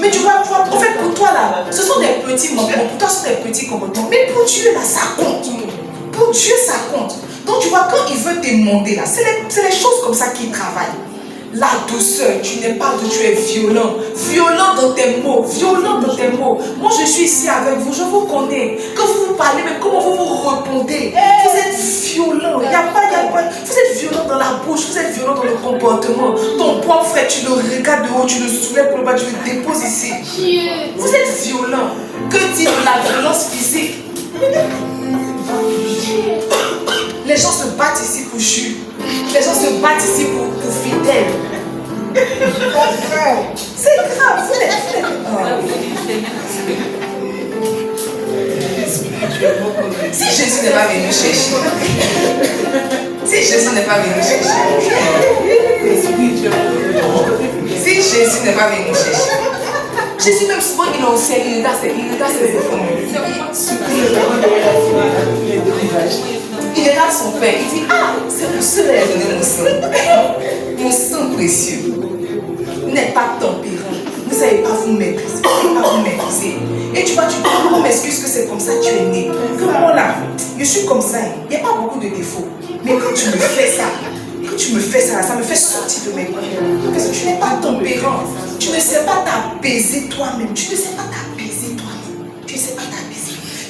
Mais tu vas voir, en fait, pour toi là, ce sont des petits manquements, pour toi, ce sont des petits comportements. Mais pour Dieu là, ça compte. Pour Dieu, ça compte. Donc tu vois, quand il veut t'émonder là, c'est les choses comme ça qu'il travaille. La douceur, tu n'es pas de tu es violent. Violent dans tes mots. Moi, je suis ici avec vous, je vous connais. Quand vous parlez, même comment vous répondez. Vous êtes violent. Vous êtes violent dans la bouche, vous êtes violent dans le comportement. Ton propre frère, tu le regardes de haut, tu le soulèves pour le bas, tu le déposes ici. Vous êtes violent. Que dire de la violence physique? Les gens se battent ici pour Jules. Les gens se battent ici pour fidèles. C'est grave. Si Jésus n'est pas venu chercher. Jésus même souvent il est au ciel, il regarde ses enfants. Il regarde son père, il dit, ah, c'est pour cela qu'il a donné mon sang précieux. Vous n'êtes pas tempérant, vous ne savez pas vous maîtriser. Et tu vois, tu prends comme excuse que c'est comme ça que tu es né. Que moi là, je suis comme ça, il n'y a pas beaucoup de défauts. Mais quand tu me fais ça, ça me fait sortir de mes cours. Parce que tu n'es pas tempérant, tu ne sais pas t'apaiser toi-même.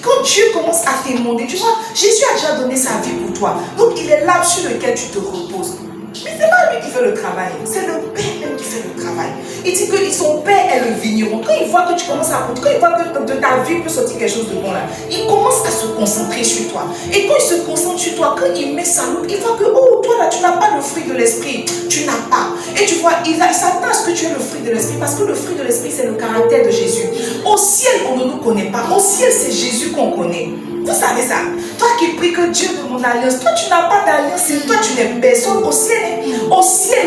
Quand Dieu commence à t'émonder, tu vois, Jésus a déjà donné sa vie pour toi. Donc il est là sur lequel tu te reposes. Mais ce n'est pas lui qui fait le travail, c'est le Père même qui fait le travail. Il dit que son Père est le vigneron. Quand il voit que tu commences à compter, quand il voit que de ta vie peut sortir quelque chose de bon là, il commence à se concentrer sur toi. Et quand il se concentre sur toi, quand il met sa loupe, il voit que, oh, toi là, tu n'as pas le fruit de l'esprit. Tu n'as pas. Et tu vois, il s'attend à ce que tu aies le fruit de l'esprit, parce que le fruit de l'esprit, c'est le caractère de Jésus. Au ciel, on ne nous connaît pas. Au ciel, c'est Jésus qu'on connaît. Vous savez ça? Toi qui pries que Dieu de mon alliance, toi tu n'as pas d'alliance, toi tu n'es personne au ciel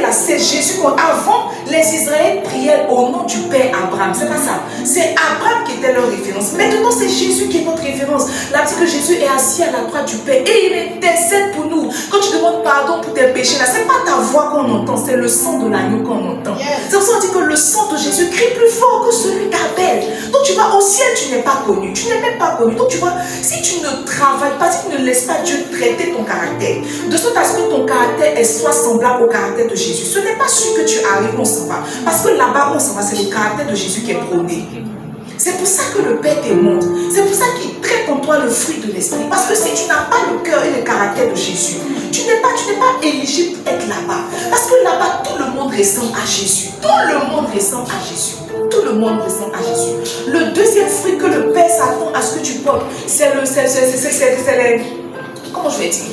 là, c'est Jésus. Avant, les Israéliens priaient au nom du Père Abraham, c'est pas ça. C'est Abraham qui était leur référence. Maintenant, c'est Jésus qui est notre référence. Là, dit que Jésus est assis à la croix du Père et il intercède pour nous. Quand tu demandes pardon pour tes péchés, là, ce n'est pas ta voix qu'on entend, c'est le sang de l'agneau qu'on entend. C'est pour ça qu'on dit que le sang de Jésus crie plus fort que celui d'Abel. Donc tu vas au ciel, tu n'es pas connu, tu n'es même pas connu. Donc tu vois, si tu ne travailles pas, si tu ne laisses pas Dieu traiter ton caractère, de sorte à ce que ton caractère soit semblable au caractère de Jésus, ce n'est pas sûr que tu arrives, on s'en va. Parce que là-bas, on s'en va, c'est le caractère de Jésus qui est prôné. C'est pour ça que le Père te montre. C'est pour ça qu'il traite en toi le fruit de l'esprit. Parce que si tu n'as pas le cœur et le caractère de Jésus, tu n'es pas éligible pour être là-bas. Parce que là-bas, tout le monde ressemble à Jésus. Tout le monde ressemble à Jésus. Tout le monde ressemble à Jésus. Le deuxième fruit que le Père s'attend à ce que tu portes, c'est les... Comment je vais dire?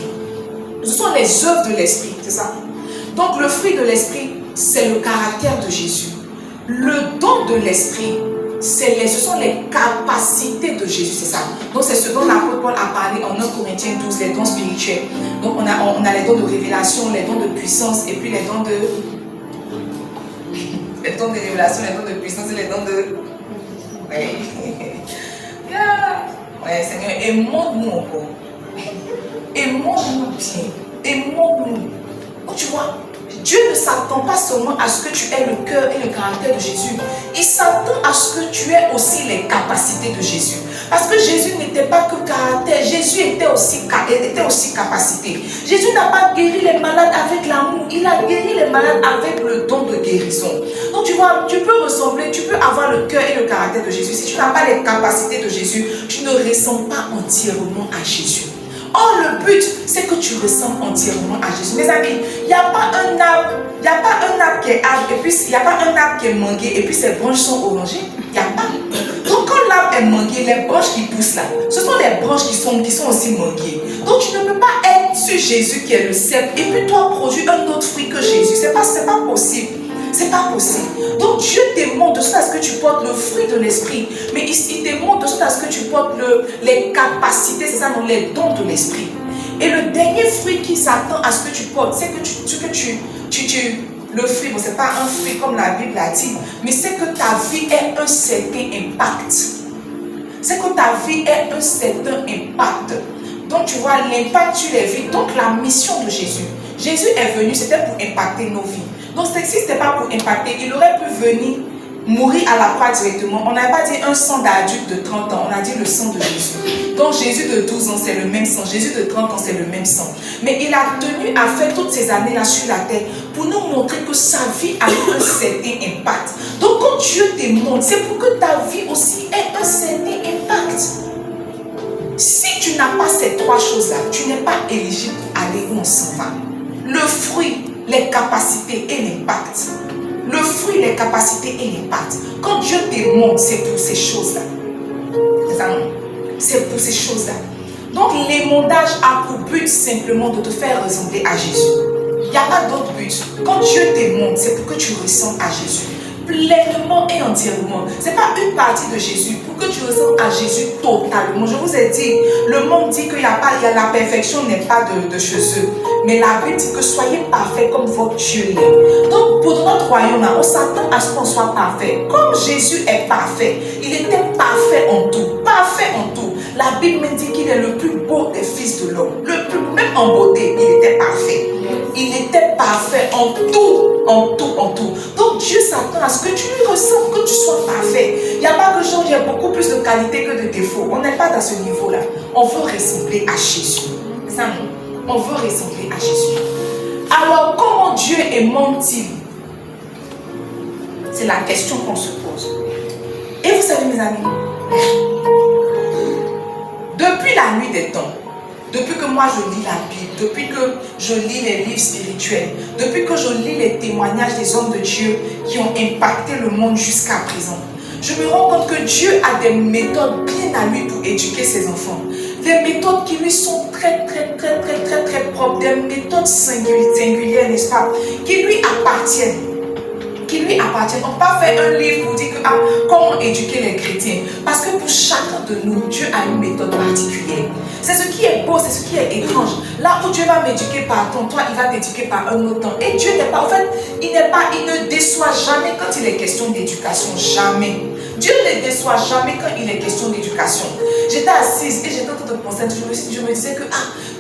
Ce sont les œuvres de l'esprit, c'est ça? Donc le fruit de l'esprit, c'est le caractère de Jésus. Le don de l'esprit, ce sont les capacités de Jésus, c'est ça. Donc c'est ce dont l'apôtre Paul a parlé en 1 Corinthiens 12, les dons spirituels. Donc on a les dons de révélation, les dons de puissance et puis les dons de... Les dons de révélation, les dons de puissance et les dons de... Ouais. Ouais, Seigneur, aimons-nous encore. Aimons-nous bien. Aimons-nous. Tu vois, Dieu ne s'attend pas seulement à ce que tu aies le cœur et le caractère de Jésus. Il s'attend à ce que tu aies aussi les capacités de Jésus. Parce que Jésus n'était pas que caractère, Jésus était aussi capacité. Jésus n'a pas guéri les malades avec l'amour, il a guéri les malades avec le don de guérison. Donc tu vois, tu peux ressembler, tu peux avoir le cœur et le caractère de Jésus. Si tu n'as pas les capacités de Jésus, tu ne ressembles pas entièrement à Jésus. Or, le but, c'est que tu ressembles entièrement à Jésus. Mes amis, il n'y a pas un arbre qui est arbre, et puis il n'y a pas un arbre qui est mangué, et puis ses branches sont orangées. Il n'y a pas. Donc, quand l'arbre est mangué, les branches qui poussent là, ce sont les branches qui sont aussi manguées. Donc, tu ne peux pas être sur Jésus qui est le cep, et puis toi produire un autre fruit que Jésus. C'est pas possible. C'est pas possible. Donc Dieu te montre de sorte à ce que tu portes le fruit de l'esprit. Mais il te montre de sorte à ce que tu portes les capacités, c'est ça, donc les dons de l'esprit. Et le dernier fruit qui s'attend à ce que tu portes, c'est que le fruit, bon, c'est pas un fruit comme la Bible l'a dit, mais c'est que ta vie ait un certain impact. C'est que ta vie ait un certain impact. Donc tu vois, l'impact sur les vies. Donc la mission de Jésus. Jésus est venu, c'était pour impacter nos vies. Donc si ce n'était pas pour impacter, il aurait pu venir mourir à la croix directement. On n'a pas dit un sang d'adulte de 30 ans, on a dit le sang de Jésus. Donc Jésus de 12 ans, c'est le même sang. Jésus de 30 ans, c'est le même sang. Mais il a tenu à faire toutes ces années-là sur la terre pour nous montrer que sa vie a eu un certain impact. Donc quand Dieu te montre, c'est pour que ta vie aussi ait un certain impact. Si tu n'as pas ces trois choses-là, tu n'es pas éligible pour aller où on s'en va. Le fruit, les capacités et l'impact. Le fruit, les capacités et l'impact. Quand Dieu te montre, c'est pour ces choses-là. C'est ça, non? C'est pour ces choses-là. Donc, l'émondage a pour but simplement de te faire ressembler à Jésus. Il n'y a pas d'autre but. Quand Dieu te montre, c'est pour que tu ressembles à Jésus. Pleinement et entièrement. Ce n'est pas une partie de Jésus pour que tu ressembles à Jésus totalement. Je vous ai dit, le monde dit que la perfection n'est pas de chez eux. Mais la Bible dit que soyez parfaits comme votre Dieu l'est. Donc pour notre royaume, on s'attend à ce qu'on soit parfait. Comme Jésus est parfait, il était parfait en tout. Parfait en tout. La Bible me dit qu'il est le plus beau des fils de l'homme. Même en beauté, il était parfait. Il était parfait en tout, en tout, en tout. Donc Dieu s'attend à ce que tu lui ressembles, que tu sois parfait. Il n'y a pas que genre, il y a beaucoup plus de qualités que de défauts. On n'est pas dans ce niveau-là. On veut ressembler à Jésus. C'est ça, non? On veut ressembler à Jésus. Alors, comment Dieu aimante-t-il? C'est la question qu'on se pose. Et vous savez, mes amis, depuis la nuit des temps, depuis que moi je lis la Bible, depuis que je lis les livres spirituels, depuis que je lis les témoignages des hommes de Dieu qui ont impacté le monde jusqu'à présent, je me rends compte que Dieu a des méthodes bien à lui pour éduquer ses enfants. Des méthodes qui lui sont très propres, des méthodes singulières, n'est-ce pas, qui lui appartiennent. Qui lui appartiennent. On ne peut pas faire un livre pour dire que, comment éduquer les chrétiens. Parce que pour chacun de nous, Dieu a une méthode particulière. C'est ce qui est beau, c'est ce qui est étrange. Là où Dieu va m'éduquer par ton temps, il va t'éduquer par un autre temps. Et Dieu n'est pas, en fait, il ne déçoit jamais quand il est question d'éducation. Jamais. Dieu ne déçoit jamais quand il est question d'éducation. J'étais assise et j'étais en train de penser, je me disais que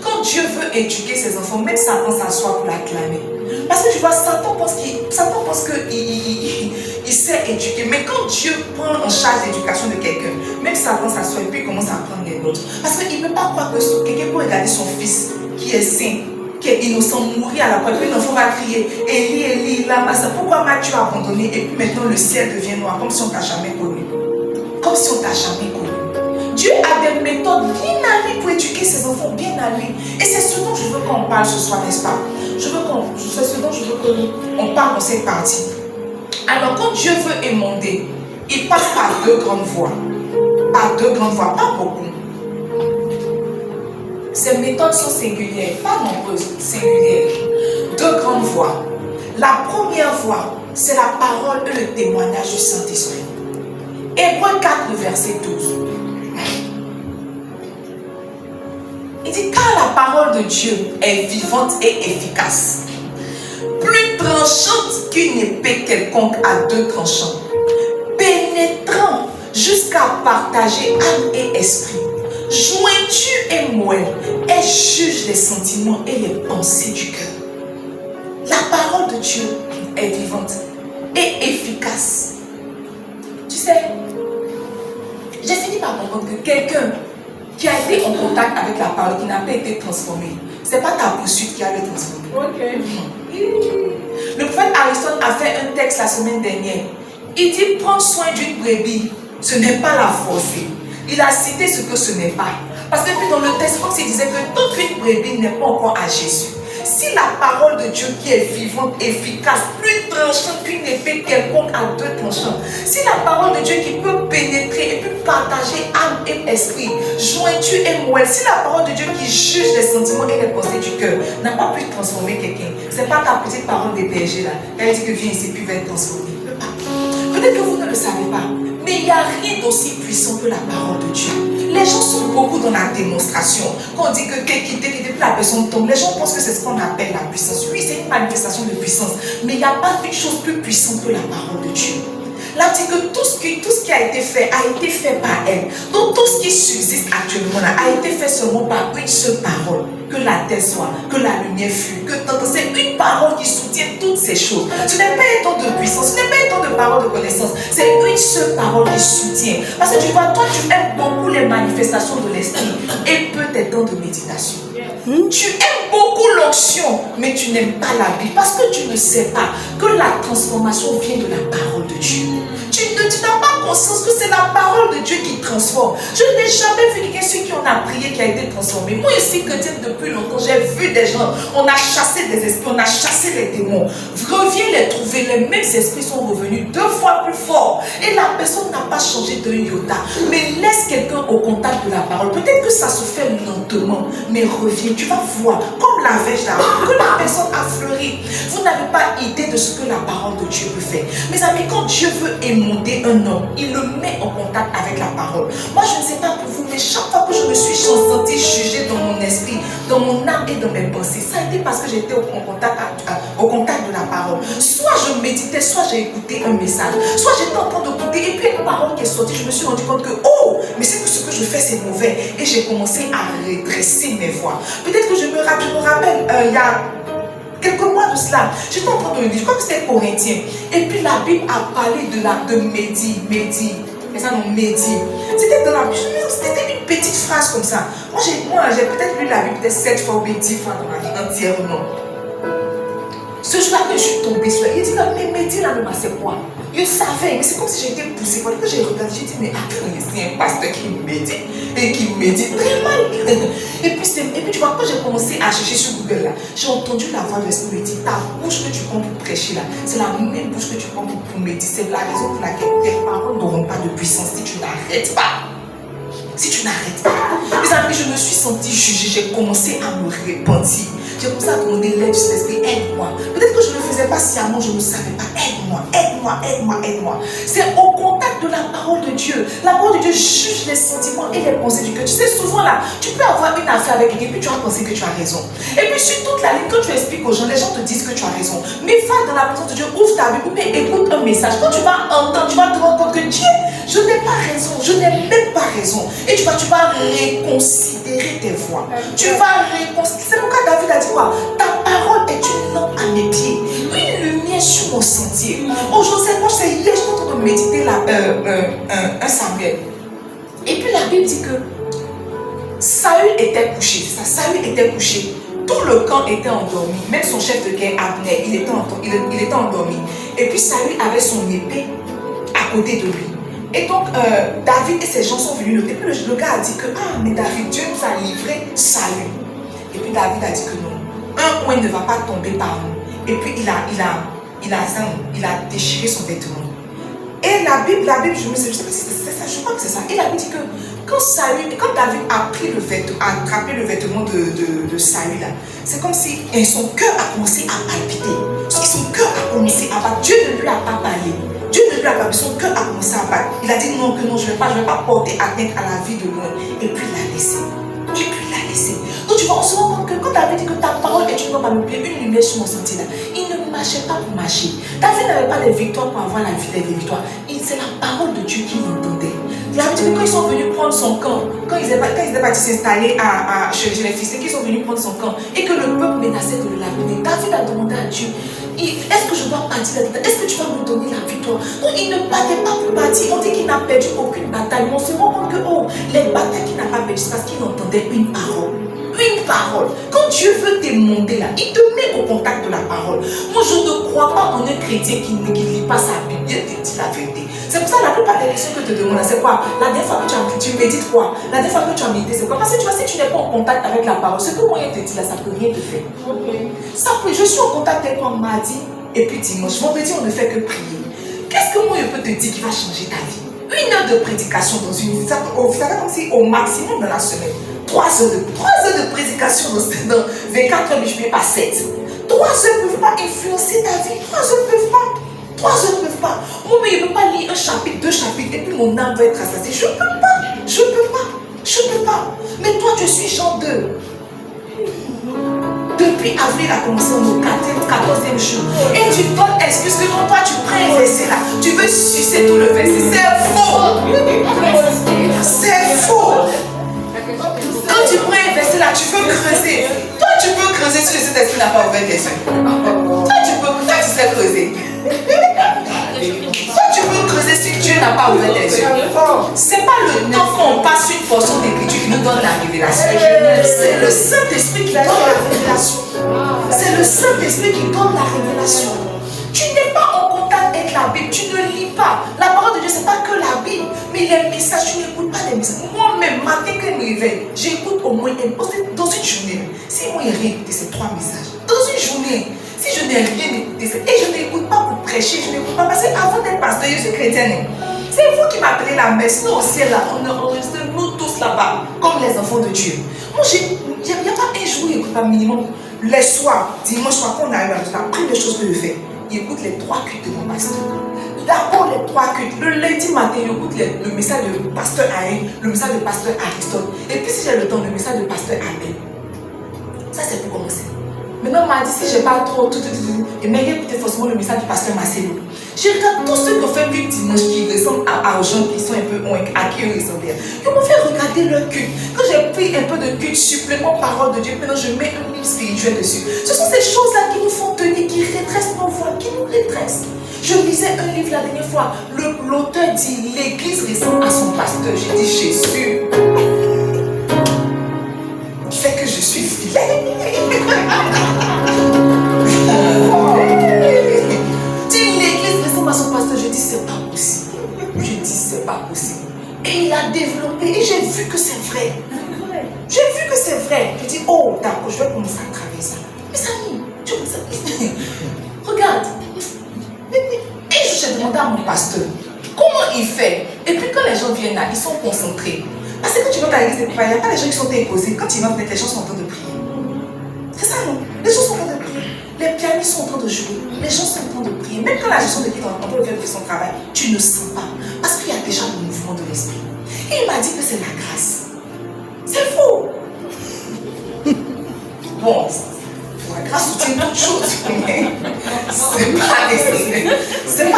quand Dieu veut éduquer ses enfants, même Satan s'assoit pour l'acclamer. Parce que tu vois, Satan pense qu'il sait éduquer. Mais quand Dieu prend en charge l'éducation de quelqu'un, même Satan s'assoit et puis il commence à prendre les nôtres. Parce qu'il ne peut pas croire que quelqu'un peut regarder son fils qui est saint, qui est innocent, mourir à la croix. Puis l'enfant va crier, Élie, Élie, lama, pourquoi m'as-tu abandonné? Et puis maintenant le ciel devient noir, comme si on t'a jamais connu. Comme si on t'a jamais connu. Dieu a des méthodes bien à lui pour éduquer ses enfants, bien à lui. Et c'est ce dont je veux qu'on parle ce soir, n'est-ce pas? C'est ce dont je veux qu'on parle dans cette partie. Alors, quand Dieu veut émonder, il passe par deux grandes voies. Par deux grandes voies, pas beaucoup. Ces méthodes sont singulières, pas nombreuses, singulières. Deux grandes voies. La première voie, c'est la parole et le témoignage du Saint-Esprit. Hébreux 4, le verset 12. Il dit, car la parole de Dieu est vivante et efficace, plus tranchante qu'une épée quelconque à deux tranchants, pénétrant jusqu'à partager âme et esprit, jointure et moelle, elle juge les sentiments et les pensées du cœur. La parole de Dieu est vivante et efficace. Tu sais, j'ai fini par comprendre que quelqu'un qui a été en contact avec la parole, qui n'a pas été transformé, ce n'est pas ta poursuite qui a été transformée. Le prophète Aristote a fait un texte la semaine dernière. Il dit, prends soin d'une brebis, ce n'est pas la forcer. Il a cité ce que ce n'est pas. Parce que puis dans le texte, il disait que tant qu'une brebis n'est pas encore à Jésus, si la parole de Dieu qui est vivante, efficace, plus tranchante qu'une épée quelconque à deux tranchants, si la parole de Dieu qui peut pénétrer et puis partager âme et esprit, jointure et moelle, si la parole de Dieu qui juge les sentiments et les pensées du cœur n'a pas pu transformer quelqu'un, ce n'est pas ta petite parole des bergers là, elle dit que viens ici puis va être transformé. Peut-être que vous ne le savez pas, mais il n'y a rien d'aussi puissant que la parole de Dieu. Les gens sont beaucoup dans la démonstration. Quand on dit que t'es quitté, puis la personne tombe, les gens pensent que c'est ce qu'on appelle la puissance. Oui, c'est une manifestation de puissance, mais il n'y a pas une chose plus puissante que la parole de Dieu. Là, on dit que tout ce qui a été fait par elle. Donc tout ce qui subsiste actuellement là, a été fait seulement par une seule parole. Que la terre soit, que la lumière fût, que c'est une parole qui soutient toutes ces choses. Ce n'est pas un temps de puissance, ce n'est pas un temps de parole de connaissance, c'est une seule parole qui soutient. Parce que tu vois, toi tu aimes beaucoup les manifestations de l'esprit et peu tes temps de méditation. Tu aimes beaucoup l'onction, mais tu n'aimes pas la Bible parce que tu ne sais pas que la transformation vient de la parole de Dieu. Tu n'as pas conscience que c'est la parole de Dieu qui transforme. Je n'ai jamais vu quelqu'un sur qui on a prié qui a été transformé. Moi ici, chrétienne depuis longtemps, j'ai vu des gens, on a chassé des esprits, on a chassé les démons. Reviens les trouver, les mêmes esprits sont revenus 2 fois plus forts. Et la personne n'a pas changé de iota. Mais laisse quelqu'un au contact de la parole. Peut-être que ça se fait lentement, mais reviens, tu vas voir, comme la verge là, que la personne a fleuri. Vous n'avez pas idée de ce que la parole de Dieu peut faire. Mes amis, quand Dieu veut émonder un homme, il le met en contact avec la parole. Moi, je ne sais pas pour vous, mais chaque fois que je me suis sentie jugée dans mon esprit, dans mon âme et dans mes pensées, ça a été parce que j'étais au contact de la parole. Soit je méditais, soit j'ai écouté un message, soit j'étais en train d'écouter et puis une parole qui est sortie, je me suis rendu compte que, oh, mais c'est que ce que je fais, c'est mauvais. Et j'ai commencé à redresser mes voix. Peut-être que je me rappelle, il y a quelques mois de cela, j'étais en train de lire, je crois que c'était Corinthiens. Et puis la Bible a parlé de Médie. Mais ça non, Médie. C'était dans la Bible, c'était une petite phrase comme ça. Moi j'ai peut-être lu la Bible peut-être 7 fois ou 10 fois dans ma vie entièrement. Ce jour-là que je suis tombée sur elle, il dit mais Médie là, c'est quoi? Je savais, mais c'est comme si j'étais poussée. Quand j'ai regardé, j'ai dit, mais attends, c'est un pasteur qui médite et qui médite très mal. Et puis tu vois, quand j'ai commencé à chercher sur Google là, j'ai entendu la voix de l'esprit me dire, ta bouche que tu prends pour prêcher là, c'est la même bouche que tu prends pour méditer. C'est la raison pour laquelle tes paroles n'auront pas de puissance si tu n'arrêtes pas. Si tu n'arrêtes pas. Mes amis, je me suis sentie jugée. J'ai commencé à me repentir. J'ai commencé à demander l'aide du Saint-Esprit. Aide-moi. Peut-être que je ne le faisais pas sciemment, je ne savais pas. Aide-moi, aide-moi, aide-moi, aide-moi. C'est au contact de la parole de Dieu. La parole de Dieu juge les sentiments et les pensées du cœur. Tu sais, souvent là, tu peux avoir une affaire avec quelqu'un et puis tu vas penser que tu as raison. Et puis sur toute la ligne, quand tu expliques aux gens, les gens te disent que tu as raison. Mais va dans la présence de Dieu, ouvre ta Bible, mais écoute un message. Quand tu vas entendre, tu vas te rendre compte que Dieu, je n'ai pas raison, je n'ai même pas raison. Et tu vas reconsidérer tes voix. Tu vas reconsidérer. C'est pourquoi David a dit quoi? Ta parole est une lampe à mes pieds, une lumière sur mon sentier. Aujourd'hui, c'est hier, je suis en train de méditer un Samuel. Et puis la Bible dit que Saül était couché. Saül était couché. Tout le camp était endormi. Même son chef de guerre, Abner, il était endormi. Et puis Saül avait son épée à côté de lui. Et donc, David et ses gens sont venus. Et puis le gars a dit que, ah, mais David, Dieu nous a livré Saül. Et puis David a dit que non. Un coin ne va pas tomber par nous. Et puis il a déchiré son vêtement. Et la Bible, je ne sais pas si c'est ça, je crois que c'est ça. Et la Bible dit que quand David a attrapé le vêtement de Saül, c'est comme si son cœur a commencé à palpiter. Son cœur a commencé à battre. Dieu ne lui a pas parlé. Dieu ne lui a pas parlé. Son cœur a commencé à battre. Il a dit non, que non, je ne vais pas porter atteinte à la vie de l'homme. Et puis il l'a laissé. Donc tu vois, on se rend compte que quand David dit que ta parole est une lampe à mes pieds, une lumière sur mon sentier, il ne marchait pas pour marcher. David n'avait pas les victoires pour avoir la vie des victoires. C'est la parole de Dieu qu'il entendait. La Bible dit que quand ils sont venus prendre son camp, quand ils étaient partis s'installer chez les fils, qu'ils sont venus prendre son camp et que le peuple menaçait de le lapider, David a demandé à Dieu, est-ce que je dois partir là-dedans? Est-ce que tu vas me donner la victoire? Donc il ne battait pas pour partir. On dit qu'il n'a perdu aucune bataille. Mais on se rend compte que les batailles qu'il n'a pas perdues, c'est parce qu'il entendait une parole. Une parole. Quand Dieu veut t'émonder là, il te met au contact de la parole. Moi, je ne crois pas en un chrétien qui ne lit pas sa Bible et te dit la vérité. C'est pour ça que la plupart des questions que je te demande, c'est quoi? La dernière fois que tu médites quoi? La dernière fois que tu as médité, c'est quoi? Parce que tu vois, si tu n'es pas en contact avec la parole, ce que moi je te dis là, ça ne peut rien te faire. Okay. Je suis en contact avec toi mardi et puis dimanche. Vendredi, on ne fait que prier. Qu'est-ce que moi je peux te dire qui va changer ta vie? 1 heure de prédication dans une vie, ça fait comme si au maximum dans la semaine. 3 heures de prédication dans 24 heures, mais je ne fais pas 7. 3 heures ne peuvent pas influencer ta vie. 3 heures ne peuvent pas. 3 heures ne peuvent pas. Moi, mais je ne peux pas lire un chapitre, 2 chapitres, et puis mon âme va être assassiée. Je ne peux pas. Mais toi, tu suis Jean 2. Depuis avril a commencé au 14e jour. Et tu donnes excuse que quand toi tu prends un verset là, tu veux sucer tout le verset. C'est faux. C'est faux. Quand tu prends un verset là, tu veux creuser. Toi tu peux creuser si le Saint-Esprit n'a pas ouvert tes yeux. Toi tu sais creuser. Toi tu peux creuser si Dieu n'a pas ouvert tes yeux. C'est pas le temps qu'on passe une portion d'écriture qui nous donne la révélation. C'est le Saint-Esprit qui donne la révélation. C'est le Saint-Esprit qui donne la révélation. Tu n'es pas en contact avec la Bible, tu ne lis pas. La parole de Dieu, ce n'est pas que la Bible, mais les messages, tu n'écoutes pas les messages. Moi-même, matin que je me réveille, j'écoute au moins dans une journée. Si moi, j'ai rien écouté ces 3 messages, dans une journée, si je n'ai rien écouté, et je n'écoute pas pour prêcher, je n'écoute pas parce qu'avant d'être pasteur, je suis chrétienne. C'est vous qui m'appelez la messe. Nous, au ciel, là, on est enregistrés, nous tous là-bas, comme les enfants de Dieu. Moi, il n'y a pas un jour où je n'écoute pas minimum. Les soirs, dimanche soir, quand on arrive à la première chose que je fais, j'écoute les 3 cultes de mon pasteur. D'abord les 3 cultes. Le lundi matin, j'écoute le message de pasteur Aïe, le message de pasteur Aristote. Et puis si j'ai le temps, le message de pasteur Abel. Ça, c'est pour commencer. Maintenant, mardi, si je parle trop, et mais écoutez forcément le message du pasteur Marcelo. Je regarde tous ceux qui ont fait culte dimanche qui ressemblent à gens qui sont un peu à qui ils ressemblent. Ils m'ont fait regarder leur culte. Quand j'ai pris un peu de culte supplément parole de Dieu, maintenant je mets un livre spirituel dessus. Ce sont ces choses-là qui nous font tenir, qui redressent nos voix, qui nous redressent. Je lisais un livre la dernière fois. L'auteur dit l'église ressemble à son pasteur. J'ai dit Jésus. Fait que je suis fidèle. L'église ressemble à son pasteur. Je dis c'est pas possible. Et il a développé. Et j'ai vu que c'est vrai. Je dis oh d'accord, je vais commencer à travailler ça. Mes amis, tu vois ça. Regarde. Et j'ai demandé à mon pasteur comment il fait. Et puis quand les gens viennent là, ils sont concentrés. Parce Parce que quand tu vas à l'église de prière, il n'y a pas les gens qui sont imposés. Quand tu vas mettre les gens sont en train de prier. C'est ça, non? Les gens sont en train de prier. Les pianistes sont en train de jouer. Les gens sont en train de prier. Même quand la gestion de qui est en train de faire son travail, tu ne sens pas. Parce qu'il y a déjà le mouvement de l'esprit. Et il m'a dit que c'est la grâce. C'est faux. Bon, la grâce soutient toute chose, mais c'est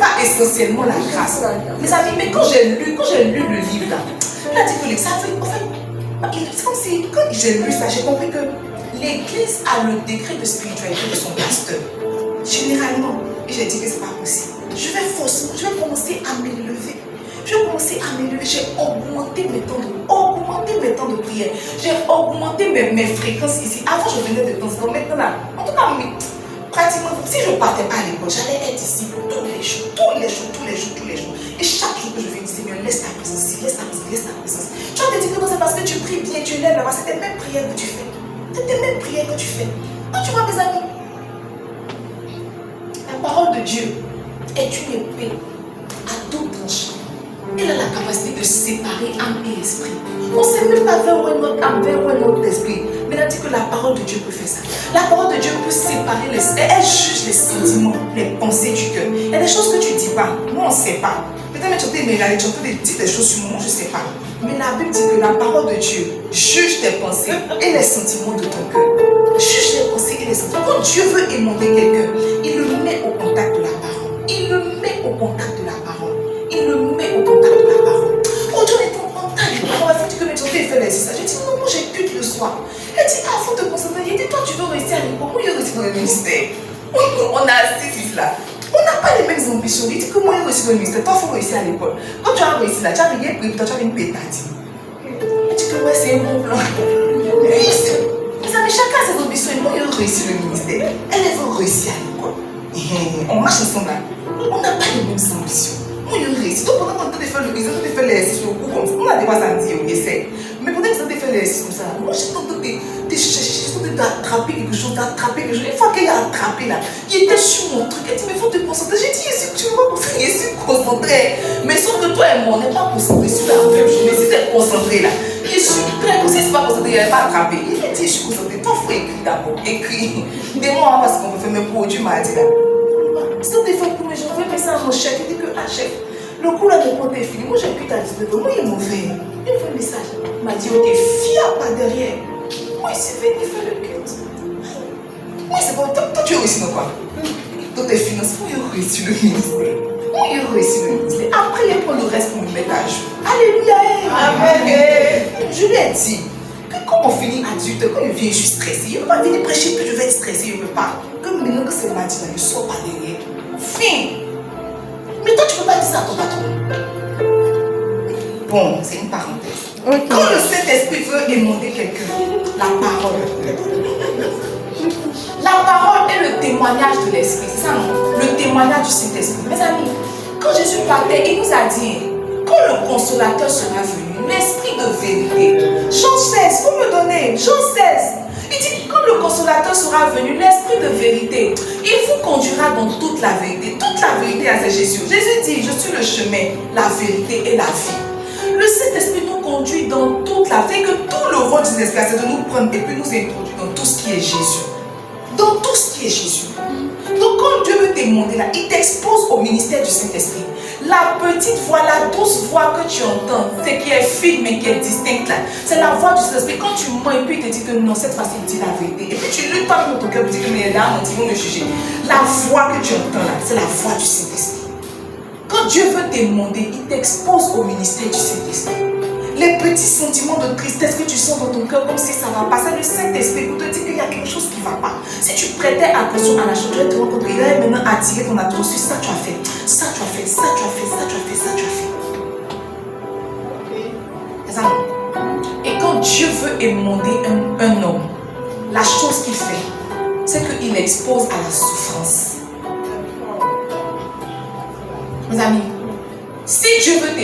pas essentiellement la grâce. Mes amis, mais quand j'ai lu le livre là, il a dit que ça fait, en fait, c'est comme si, quand j'ai lu ça, j'ai compris que l'Église a le décret de spiritualité de son pasteur. Généralement, et j'ai dit que c'est pas possible. Je vais commencer à m'élever. Je vais commencer à m'élever. J'ai augmenté mes temps de prière. J'ai augmenté mes fréquences ici. Avant, je venais de temps en temps. Maintenant, là, en tout cas, pratiquement, si je ne partais pas à l'école, j'allais être ici tous les jours. Et chaque jour que je viens, Seigneur, laisse ta présence ici, laisse ta présence. Tu vas te dire que non, c'est parce que tu pries bien, tu lèves là-bas. C'est tes mêmes prières que tu fais. Donc, tu vois, mes amis, la parole de Dieu est une épée à double tranchant. Elle a la capacité de séparer âme et esprit. On ne sait même pas vers où est notre âme, vers où est notre esprit. Mais on dit que la parole de Dieu peut faire ça. La parole de Dieu peut séparer les... Elle juge les sentiments, les pensées du cœur. Il y a des choses que tu ne dis pas. Moi, on ne sait pas. Peut-être que tu dis des choses sur moi, je ne sais pas. Mais la Bible dit que la parole de Dieu juge tes pensées et les sentiments de ton cœur. Juge les pensées et les sentiments. Quand Dieu veut émonder quelqu'un, il le met au contact de la parole. Oh, Dieu est en contact. On va faire que mes journées fait l'exercice. J'ai dit non, moi j'écoute le soir. Elle dit ah, faut te concentrer. Il dit toi tu veux réussir à l'école. Moi je réussis dans le ministère. On a assez là. On n'a pas les mêmes ambitions. Il dit que moi je réussis dans le ministère. Toi il faut réussir à l'école. Quand tu as réussi là, tu as rien pris, toi tu as une pétardine. Elle dit que ouais c'est un bon plan. Vous avez chacun ses ambitions. Et moi je réussis le ministère. Elle veut réussir à l'école. On marche ensemble là. On n'a pas les mêmes ambitions. Moi, je réussis. Donc, pendant qu'on fait le business, on fait l'exercice au coup comme ça. On a des fois ça dit, on essaie. Mais pendant que on fait l'exercice comme ça, moi, j'ai tenté de chercher, d'attraper quelque chose. Une fois qu'il a attrapé là, il était sur mon truc. Il dit, mais il faut te concentrer. J'ai dit, est-ce que tu vas faire? Je suis concentré. Mais sauf que toi et moi, on n'est pas concentrés sur la même chose. Mais si tu es concentré là, je suis très concentré. Si tu n'es pas concentré, il n'a pas attrapé. Il a dit, je suis concentré. Toi, il faut écrire d'abord. Écris. Dis-moi, parce qu'on peut faire mes produits, m'a dit là. Si on te fait pour mes gens, on va mettre ça à mon chef. Il dit que, ah chef, le coup là de compte est fini. Moi j'ai pu ta 19 ans. Moi il est mauvais. Il me fait un message. Il m'a dit, ok, fier pas derrière. Moi il s'est venu faire le culte. Moi c'est pas. Toi tu as réussi dans quoi? Dans tes finances, moi il a réussi le ministère. Moi il a réussi le ministère. Après il prend le reste pour me mettre à jour. Alléluia. Amen. Je lui ai dit que quand on finit adulte, quand il vient, je suis stressé. Il ne va pas venir prêcher, puis je vais être stressé, il ne veut pas. Comme maintenant que c'est le matin, je ne sors pas derrière. Fin. Mais toi, tu ne peux pas dire ça à ton patron. Bon, c'est une parenthèse. Okay. Quand le Saint-Esprit veut émonder quelqu'un, la parole est le témoignage de l'Esprit. C'est ça, non? Le témoignage du Saint-Esprit. Mes amis, quand Jésus partait, il nous a dit, quand le consolateur sera venu, l'Esprit de vérité. Jean 16, vous me donnez, Jean 16. Il dit, quand le consolateur sera venu, l'Esprit de vérité, il vous conduira dans toute la vérité. Toute la vérité, c'est Jésus. Jésus dit, je suis le chemin, la vérité et la vie. Le Saint-Esprit nous conduit dans toute la vérité. Que tout le rôle du Saint-Esprit, c'est de nous prendre et puis nous introduire dans tout ce qui est Jésus. Dans tout ce qui est Jésus. Donc quand Dieu veut t'émonder là, il t'expose au ministère du Saint-Esprit. La petite voix, la douce voix que tu entends, c'est qui est fine mais qui est distincte là, c'est la voix du Saint-Esprit. Quand tu mens et puis il te dit que non, cette fois-ci il dit la vérité. Et puis tu luttes pas dans ton cœur pour dire que mais là, ils vont me juger. La voix que tu entends là, c'est la voix du Saint-Esprit. Quand Dieu veut t'émonder, il t'expose au ministère du Saint-Esprit. Les petits sentiments de tristesse que tu sens dans ton cœur comme si ça ne va pas, c'est le Saint-Esprit pour te dire qu'il y a quelque chose qui ne va pas. Si tu prêtais attention à la chose, tu vas te rendre compte qu'il va maintenant attirer ton attention sur ça tu as fait, ça tu as fait, ça tu as fait, ça tu as fait, ça tu as fait. Et quand Dieu veut émonder un homme, la chose qu'il fait, c'est qu'il expose à la souffrance. Mes amis, si Dieu veut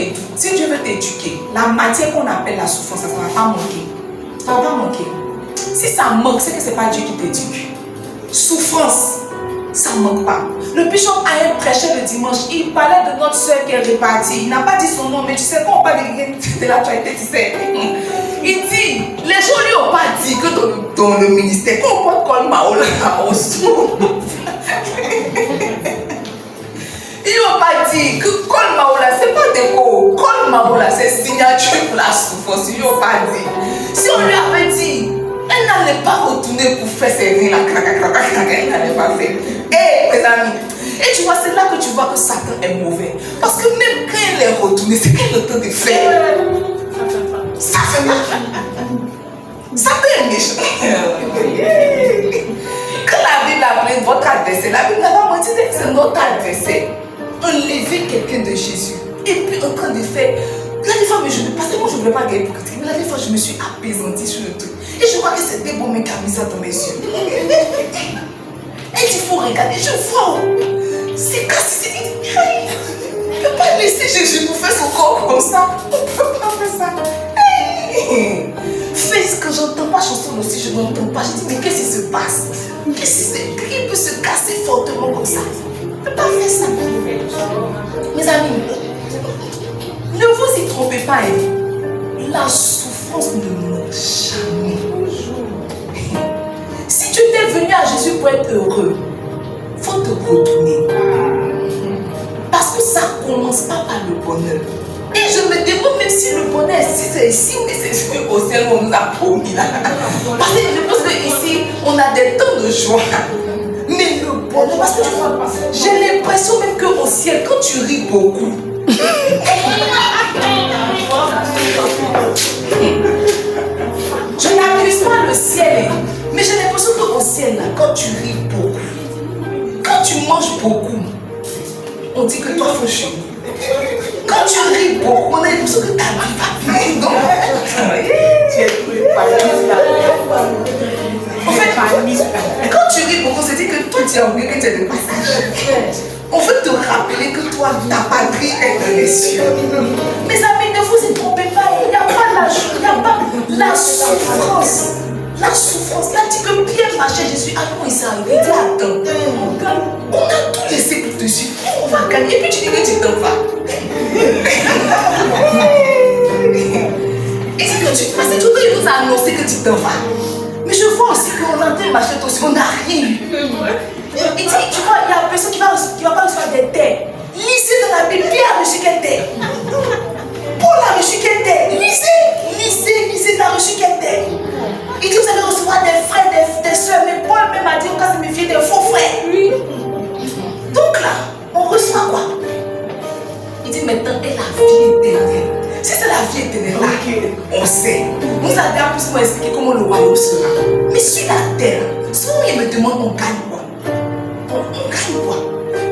t'éduquer, la matière qu'on appelle la souffrance, ça ne va pas manquer. Ça ne va pas manquer. Si ça manque, c'est que ce n'est pas Dieu qui t'éduque. Souffrance, ça ne manque pas. Le bishop a prêché le dimanche. Il parlait de notre soeur qui est répartie. Il n'a pas dit son nom, mais tu sais, quand on parle de l'actualité, tu sais. Il dit, les gens lui ont pas dit que dans le ministère, quand on porte Col Maola au son. Ils n'ont pas dit que Col Maola, c'est pas déco. Col Maola, c'est signature pour la souffrance. Ils n'ont pas dit. Si on lui avait dit, elle n'allait pas retourner pour faire ses rires, elle n'allait pas faire. Hé, mes amis, et tu vois, c'est là que tu vois que Satan est mauvais. Parce que même quand elle est retournée, c'est qu'elle a le temps de faire. Ça fait mal. Satan est méchant. Quand la Bible appelait votre adversaire, la Bible n'a pas menti, c'est notre adversaire. Enlever quelqu'un de Jésus. Et puis en train de faire. La dernière fois, parce que moi je ne voulais pas gagner pour critiquer, mais la dernière fois je me suis apaisantie sur le truc. Et je vois que c'était bon, mais qui a mis ça dans mes yeux. Et il faut regarder, je vois. C'est cassé, c'est dit. On ne peut pas laisser Jésus nous faire son corps comme ça. On ne peut pas faire ça. Hey. Fais ce que j'entends pas, chanson aussi, je n'entends pas. Je dis, mais qu'est-ce qui se passe? Qui peut se casser fortement comme ça? On ne peut pas faire ça. Mes amis, ne vous y trompez pas. La souffrance ne manque jamais. Si tu t'es venu à Jésus pour être heureux, il faut te retourner. Parce que ça ne commence pas par le bonheur. Et je me demande même si le bonheur, si c'est ici, mais c'est au ciel où on nous a promis là. Parce que je pense qu'ici, on a des temps de joie. Mais le bonheur, parce que tu vois, j'ai l'impression même qu'au ciel, quand tu ris beaucoup, je n'accuse pas le ciel, mais j'ai l'impression qu'au ciel, là, quand tu ris beaucoup, quand tu manges beaucoup, on dit que toi, il faut chier. Quand tu ris beaucoup, on a l'impression que ta vie va bien. Donc, en fait, quand tu ris beaucoup, c'est-à-dire que toi, tu as oublié que tu es de passage. On veut te rappeler que toi, ta patrie est dans les cieux. Mes amis, ne vous y trompez pas. Il n'y a pas la souffrance. La souffrance. Là, dit que Pierre marchait Jésus. Ah non, il s'est arrivé. Il dit, attends, on a tout laissé pour te suivre. On va gagner. Et puis tu dis que tu t'en vas. Et c'est que tu passes tout le temps, il nous a annoncé que tu t'en vas. Mais je vois aussi qu'on est en train de marcher aussi, on n'a rien eu. Il dit, tu vois, il y a une personne qui va pas recevoir des terres. Lisez dans la Bible, Pierre a reçu quelle terre? Paul a reçu quelle terre? Lisez, il a reçu quelle terre? Il dit, vous allez recevoir des frères, des soeurs, mais Paul même a dit, on va se méfier des faux frères. Donc là, on reçoit quoi? Il dit, maintenant, et la vie éternelle. Si c'est la vie éternelle, là, on sait. Nous avons plus pour expliquer comment le royaume sera. Mais sur la terre, souvent il me demande, on gagne quoi? On gagne quoi?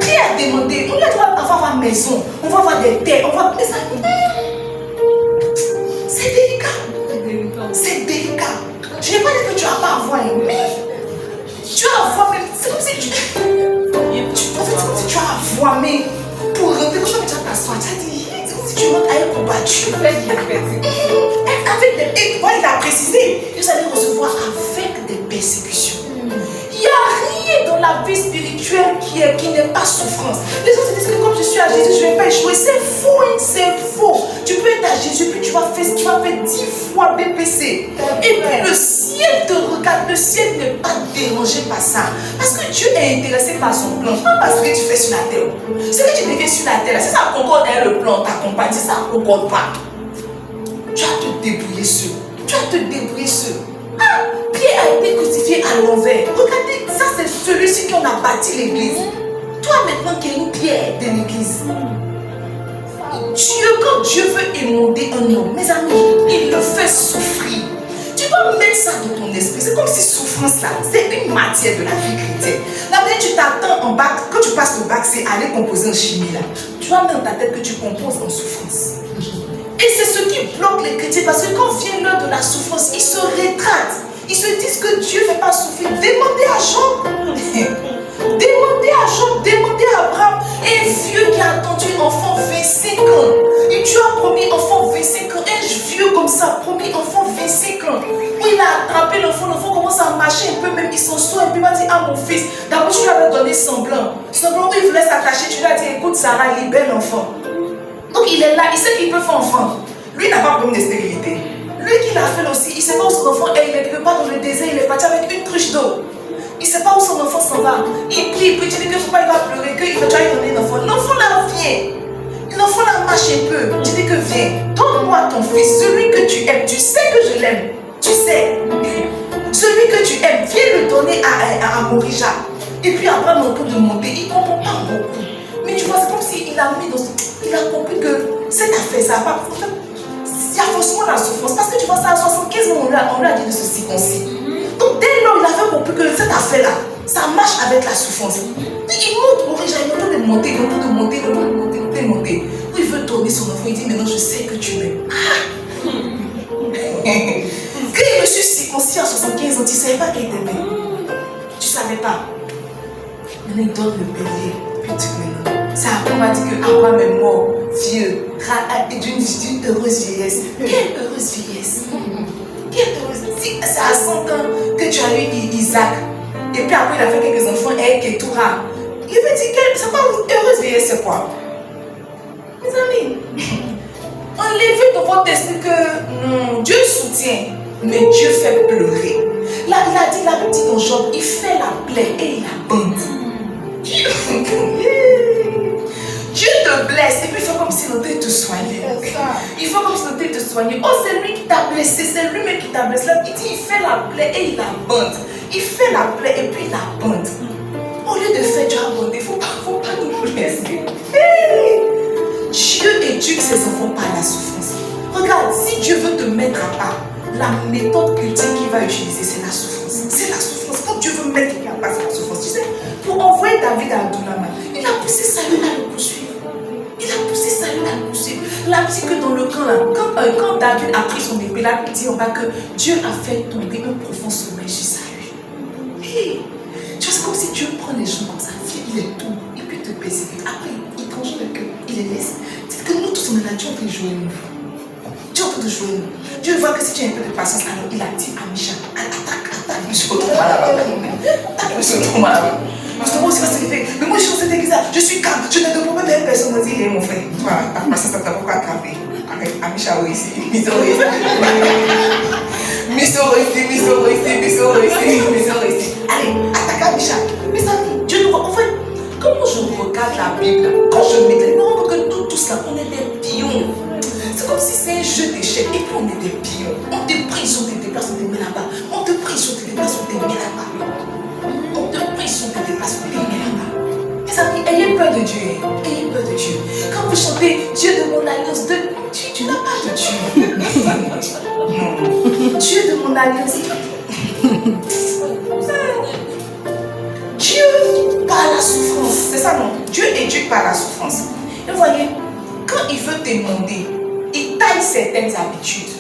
Pierre a demandé, on va avoir une maison, on va avoir des terres, on va. Mais ça. C'est délicat. C'est délicat. Je n'ai pas dit que tu vas pas avoir mais tu vas avoir même. C'est comme si tu. En fait, c'est comme si tu vas avoir mais pour rentrer, quand tu vas t'asseoir, tu vas dire. Si tu montes à un combattu, avec des. Il a précisé, vous allez recevoir avec des persécutions. Il n'y a rien dans la vie spirituelle qui n'est pas souffrance. Les autres disent que comme je suis à Jésus, je ne vais pas échouer. C'est faux, hein, c'est faux. Tu peux être à Jésus, puis tu vas faire 10 fois BPC. Et puis le ciel te regarde, le ciel n'est pas dérangé par ça. Parce que Dieu est intéressé par son plan, pas parce que tu fais sur la terre. Ce que tu deviens sur la terre, si ça concorde avec le plan, t'accompagne. Si ça ne concorde pas, tu vas te débrouiller seul. Ah, Pierre a été crucifié à l'envers. Regardez, ça c'est celui-ci qui en a bâti l'église. Toi maintenant qui es une pierre de l'église. Quand Dieu veut émonder un homme, mes amis, il le fait souffrir. Tu dois mettre ça dans ton esprit. C'est comme si souffrance là, c'est une matière de la vie chrétienne. Là, tu t'attends en bac, quand tu passes le bac, c'est aller composer en chimie là. Tu vas mettre dans ta tête que tu composes en souffrance. Et c'est ce qui bloque les chrétiens parce que quand vient l'heure de la souffrance, ils se rétractent. Ils se disent que Dieu ne fait pas souffrir. Demandez à Job. Demandez à Abraham. Un vieux qui a attendu un enfant 25 ans. Et Dieu a promis enfant 25 ans. Un vieux comme comme ça, premier enfant, 25 ans. Il a attrapé l'enfant commence à marcher un peu, même il s'en sort, et puis il m'a dit, ah mon fils, d'abord tu lui avais donné semblant où il voulait s'attacher, tu lui as dit, écoute Sarah, libère l'enfant. Donc il est là, il sait qu'il peut faire enfant. Lui il n'a pas de problème de stérilité. Lui qui l'a fait aussi, il ne sait pas où son enfant est, il est quelque part dans le désert, il est parti avec une cruche d'eau. Il ne sait pas où son enfant s'en va. Il prie, tu dis que faut pas, il va pleurer, qu'il va déjà lui donner l'enfant. L'enfant là vient. L'enfant là marche un peu. Tu dis que viens, donne-moi ton fils, celui que tu aimes. Tu sais que je l'aime. Tu sais. Celui que tu aimes, viens le donner à Morija. Et puis après, on peut de monter. Il ne comprend pas beaucoup. Mais tu vois, c'est comme s'il a mis dans son... Il a compris que cette affaire, ça va pas. Il y a forcément la souffrance. Parce que tu vois, ça à 75 ans, on lui a dit de se circoncire. Donc dès lors, il avait compris que cette affaire-là, ça marche avec la souffrance. Il monte, Morija, il monte de monter, il monter. Il veut donner son enfant, il dit, maintenant je sais que tu m'aimes. Quand je me suis circoncis à 75 ans, tu ne savais pas qu'il t'aimait. Tu ne savais pas. Maintenant il donne le bélier. Puis tu maintenant. C'est après on m'a dit que Abraham est mort, vieux, d'une heureuse vieillesse. Quelle heureuse vieillesse. Quelle heureuse. C'est à 100 ans que tu as eu Isaac. Et puis après il a fait quelques enfants, et Toura. Il veut dire, c'est quoi une heureuse vieillesse, c'est quoi? Mes amis, enlevez dans votre esprit que Dieu soutient, mais Dieu fait pleurer. Là, il a dit, la petite dans Job, il fait la plaie et il abonde. Dieu te blesse et puis il fait comme si l'autre te soignait. Il fait comme si l'autre te soignait. Oh, c'est lui qui t'a blessé, c'est lui-même qui t'a blessé. Là, il dit, il fait la plaie et il abonde. Il fait la plaie et puis il abonde. Au lieu de faire du abonder, il ne faut pas nous blesser. Dieu éduque ses enfants par la souffrance. Regarde, si Dieu veut te mettre à part, la méthode cultique qu'il va utiliser, c'est la souffrance. C'est la souffrance. Quand Dieu veut mettre quelqu'un à part, c'est la souffrance. Tu sais, pour envoyer David à Adulama, il a poussé Saül à le poursuivre. Il a poussé Saül à le poursuivre. Il a dit que dans le camp, là, quand David a pris son épée, là, il dit en bas que Dieu a fait tomber un profond sommeil sur Saül. Hey, tu vois, c'est comme si Dieu prend les gens comme ça, il les tourne, et puis te persécute. Après, il tranche le cœur, il les laisse. C'est que nous tous, on est là, Dieu peut jouer nous. Dieu peut jouer nous. Dieu voit que si tu as un peu de patience, alors il a dit à Micha, attaque, je suis trop mal là-bas. Je suis trop mal là-bas. Parce que moi aussi, parce que mais moi, je suis dans cette église là, je suis calme, je n'ai de problème avec personne. On dit, mon frère, toi, ta patience, tu n'as pas attrapé. Avec Amisha ici, Miso ici. Allez, attaque Amisha. Mes amis, Dieu nous voit. En fait, comment je regarde la Bible, quand je m'étais, je me rends compte que nous tous là, on est des pions. C'est comme si c'est un jeu d'échecs et puis on est des pions. On te prise, on te déplace, on te met là-bas. On te prise, on te déplace, on te met là-bas. On te prise, on te déplace, on te met là-bas. Mes amis, ayez peur de Dieu. Ayez peur de Dieu. Quand vous chantez Dieu de mon alliance, tu n'as pas de Dieu. Non. Dieu de mon alliance. Dieu par la souffrance. C'est ça, non? Dieu éduque par la souffrance. Et vous voyez, quand il veut t'émonder, il taille certaines habitudes.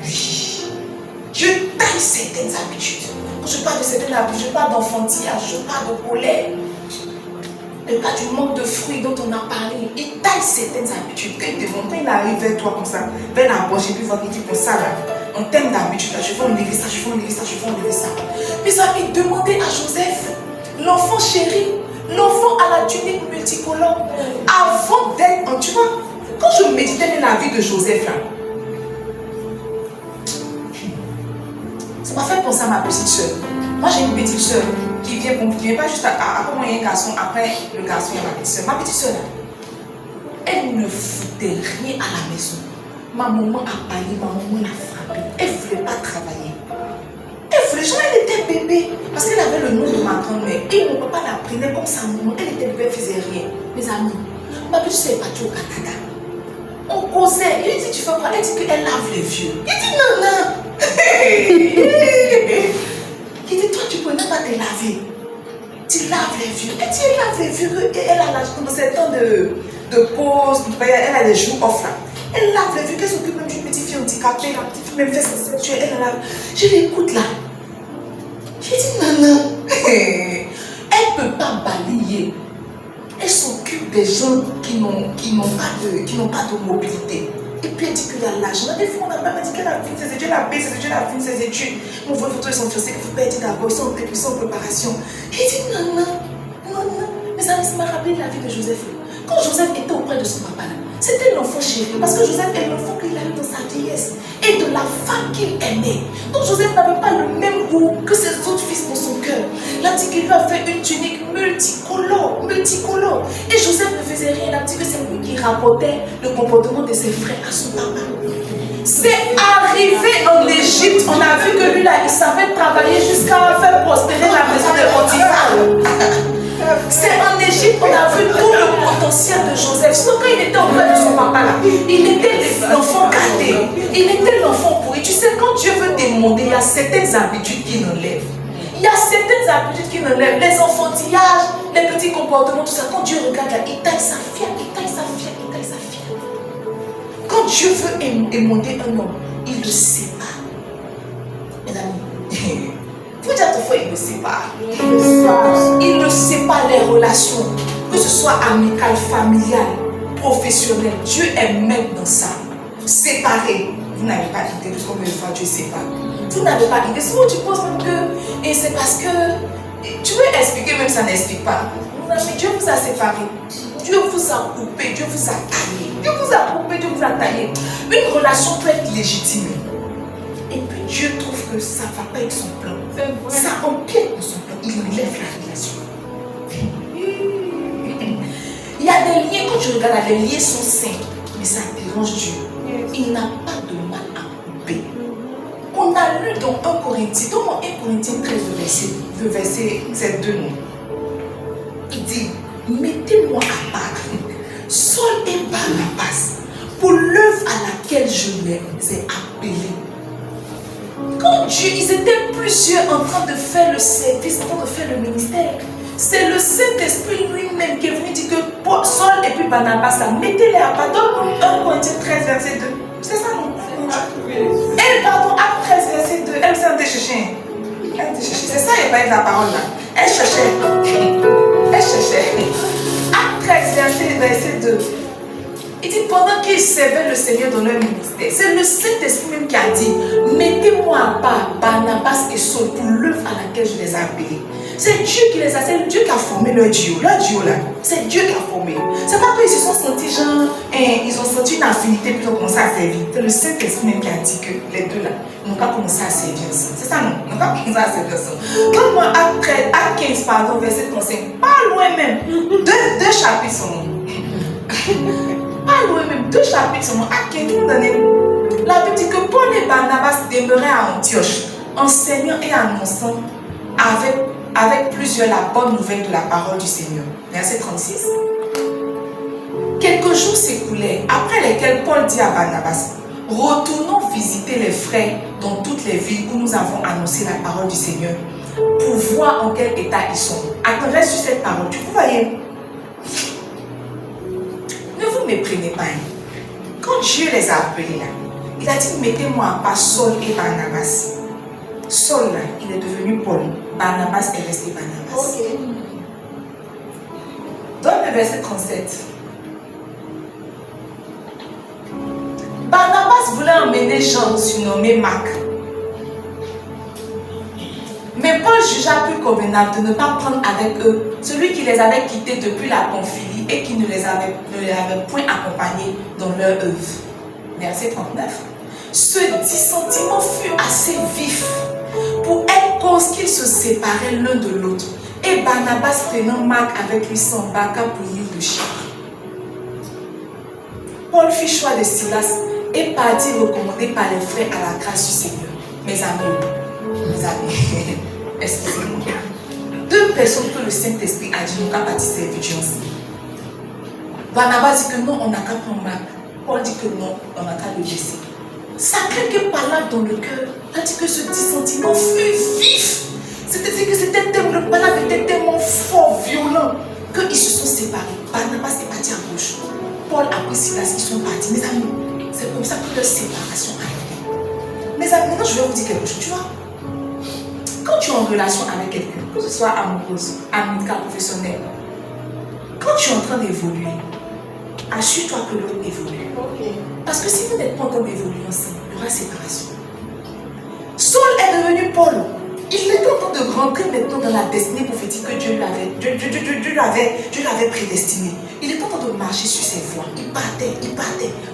Oui. Dieu taille certaines habitudes. Quand je parle de certaines habitudes, je parle d'enfantillage, je parle de colère. Le cas du manque de fruits dont on a parlé, il taille certaines habitudes. Quand il arrive vers toi comme ça, vers la poche, et puis il va dire que ça là, en termes d'habitude, je vais enlever ça, je vais enlever ça, je vais enlever ça. Mes amis, demandez à Joseph, l'enfant chéri, l'enfant à la tunique multicolore, avant d'être, tu vois, quand je méditais dans la vie de Joseph là, ça m'a fait penser à ma petite soeur. Moi j'ai une petite soeur qui vient pas juste après moi il y a un garçon, après le garçon il y a ma petite soeur. Ma petite soeur là, elle ne foutait rien à la maison. Ma maman a parlé, ma maman l'a frappée. Elle ne voulait pas travailler. Elle voulait, genre elle était bébé. Parce qu'elle avait le nom de ma grand-mère. Et mon papa la prenait comme sa maman. Elle était bébé, elle faisait rien. Mes amis, ma petite soeur est partie au Canada. On causait. Il dit, tu fais quoi? Elle dit qu'elle lave les vieux. Il dit, non, non. Il dit, toi, tu ne peux même pas te laver. Tu laves les vieux. Elle dit, elle lave les vieux. Et elle a dans ces temps de pause, elle a des jours off là. Elle lave les vieux. Elle s'occupe même d'une petite fille handicapée. La petite fille même fait sa sexuelle. Elle lave. Je l'écoute là. J'ai dit, non, non. Elle ne peut pas balayer. Elle s'occupe des gens qui n'ont pas de mobilité. Et puis elle dit qu'il a l'argent. Des fois, on a même dit qu'elle a fini ses études, elle a payé ses études, elle a fini ses études. On voit une photo de son fiancé, qu'il faut pas dire d'abord, ils sont en préparation. Il dit non, non, non, non. Mais ça m'a rappelé la vie de Joseph. Quand Joseph était auprès de son papa, c'était l'enfant chéri. Parce que Joseph est l'enfant qu'il a eu dans sa vieillesse. Et de la femme qu'il aimait. Donc Joseph n'avait pas le même goût que ses autres fils dans son cœur. La dit qu'il lui a fait une tunique multicolore. Et Joseph ne faisait rien. La dit que c'est lui qui rapportait le comportement de ses frères à son papa. C'est arrivé en Égypte. On a vu que lui là, il savait travailler jusqu'à faire prospérer la maison de Potiphar. C'est en Égypte qu'on a vu tout le potentiel de Joseph. Sinon, quand il était auprès de son papa là, il était l'enfant gâté. Il était l'enfant pourri. Tu sais, quand Dieu veut démonter, il y a certaines habitudes qu'il enlève. Il y a certaines habitudes qu'il enlève. Les enfantillages, les petits comportements, tout ça. Quand Dieu regarde là, il taille sa fière, il taille sa fière, il taille sa fière. Quand Dieu veut émonder un homme, il le sépare. Mes amis, faut dire à ton frère, il le sépare. Il le sépare les relations, que ce soit amicales, familiales, professionnelles. Dieu est maître dans ça. Séparer. Vous n'avez pas idée de combien de fois Dieu sépare. Vous n'avez pas idée. Souvent tu penses même que, et c'est parce que, tu veux expliquer, même ça n'explique pas. Mais Dieu vous a séparé. Dieu vous a coupé, Dieu vous a taillé. Dieu vous a coupé, Dieu vous a taillé. Une relation peut être légitime. Et puis Dieu trouve que ça ne va pas avec son plan. Ça empiète dans son plan. Il enlève la relation. Il y a des liens, quand tu regardes, les liens sont sains. Mais ça dérange Dieu. Il n'a pas de mal à couper. On a lu dans 1 Corinthiens, dans 1 Corinthiens 13, le verset, c'est 2 noms. Il dit, mettez-moi à part, Saul et Barnabas, pour l'œuvre à laquelle je les ai appelés. Quand Dieu, ils étaient plusieurs en train de faire le service, en train de faire le ministère. C'est le Saint-Esprit lui-même qui est venu dire que Saul et puis Barnabas, mettez-les à part. Donne-nous 1 Corinthiens 13, verset 2. C'est ça, non? Elle, pardon, Acte 13, verset 2. Elle s'est chercher. C'est ça, il n'y a pas eu de la parole là. Elle cherchait. Acte 13, verset 2. Il dit, pendant qu'ils servaient le Seigneur dans leur ministère, c'est le Saint-Esprit même qui a dit, mettez-moi à part Barnabas et Saul pour l'œuvre à laquelle je les ai appelés. C'est Dieu qui les a, c'est Dieu qui a formé leur duo là. C'est Dieu qui a formé. C'est pas qu'ils se sont sentis genre, ils ont senti une affinité puis ils ont commencé à servir. C'est le Saint-Esprit même qui a dit que les deux là n'ont pas commencé à servir ensemble. C'est ça non? N'ont pas commencé à servir ensemble. Comme moi, Acte 15, pardon, verset 35, pas loin même. Deux chapitres sont pas loin même, 2 chapitres sont Acte 15, vous donnez. La Bible dit que Paul et Barnabas demeuraient à Antioche, enseignant et annonçant avec plusieurs la bonne nouvelle de la parole du Seigneur. Verset 36. Quelques jours s'écoulèrent, après lesquels Paul dit à Barnabas, retournons visiter les frères dans toutes les villes où nous avons annoncé la parole du Seigneur, pour voir en quel état ils sont. Attendez sur cette parole, vous voyez. Ne vous méprenez pas. Quand Dieu les a appelés là, il a dit, mettez-moi à part Saul et Barnabas. Saul là, il est devenu Paul. Barnabas est resté Barnabas. Okay. Dans le verset 37. Barnabas voulait emmener Jean, surnommé Marc. Mais Paul jugea plus convenable de ne pas prendre avec eux celui qui les avait quittés depuis la Pamphylie et qui ne les avait point accompagnés dans leur œuvre. Verset 39. Ce dissentiment fut assez vif pour être cause qu'ils se séparaient l'un de l'autre. Et Barnabas, prenant Marc avec lui, s'embarqua pour l'île de Chypre. Paul fit choix de Silas et partit recommandé par les frères à la grâce du Seigneur. Mes amis, excusez-moi. 2 personnes que le Saint-Esprit a dit, nous n'avons pas servir Dieu ensemble. Barnabas dit que non, on n'a qu'à prendre Marc. Paul dit que non, on n'a qu'à le laisser. Ça quelque part là dans le cœur. Il a dit que ce dissentiment fut vif. C'est-à-dire que le palabre était tellement fort, violent, qu'ils se sont séparés. Barnabas est parti à gauche. Paul a pris Silas, ils sont partis. Mes amis, c'est comme ça que leur séparation a été. Mes amis, maintenant je vais vous dire quelque chose, tu vois. Quand tu es en relation avec quelqu'un, que ce soit amoureuse, amicale, professionnelle, quand tu es en train d'évoluer, assure-toi que l'autre évolue. Parce que si vous n'êtes pas en train d'évoluer ensemble, il y aura séparation. Saul est devenu Paul. Il est en train de rentrer maintenant dans la destinée prophétique que Dieu l'avait prédestiné. Il est en train de marcher sur ses voies. Il partait.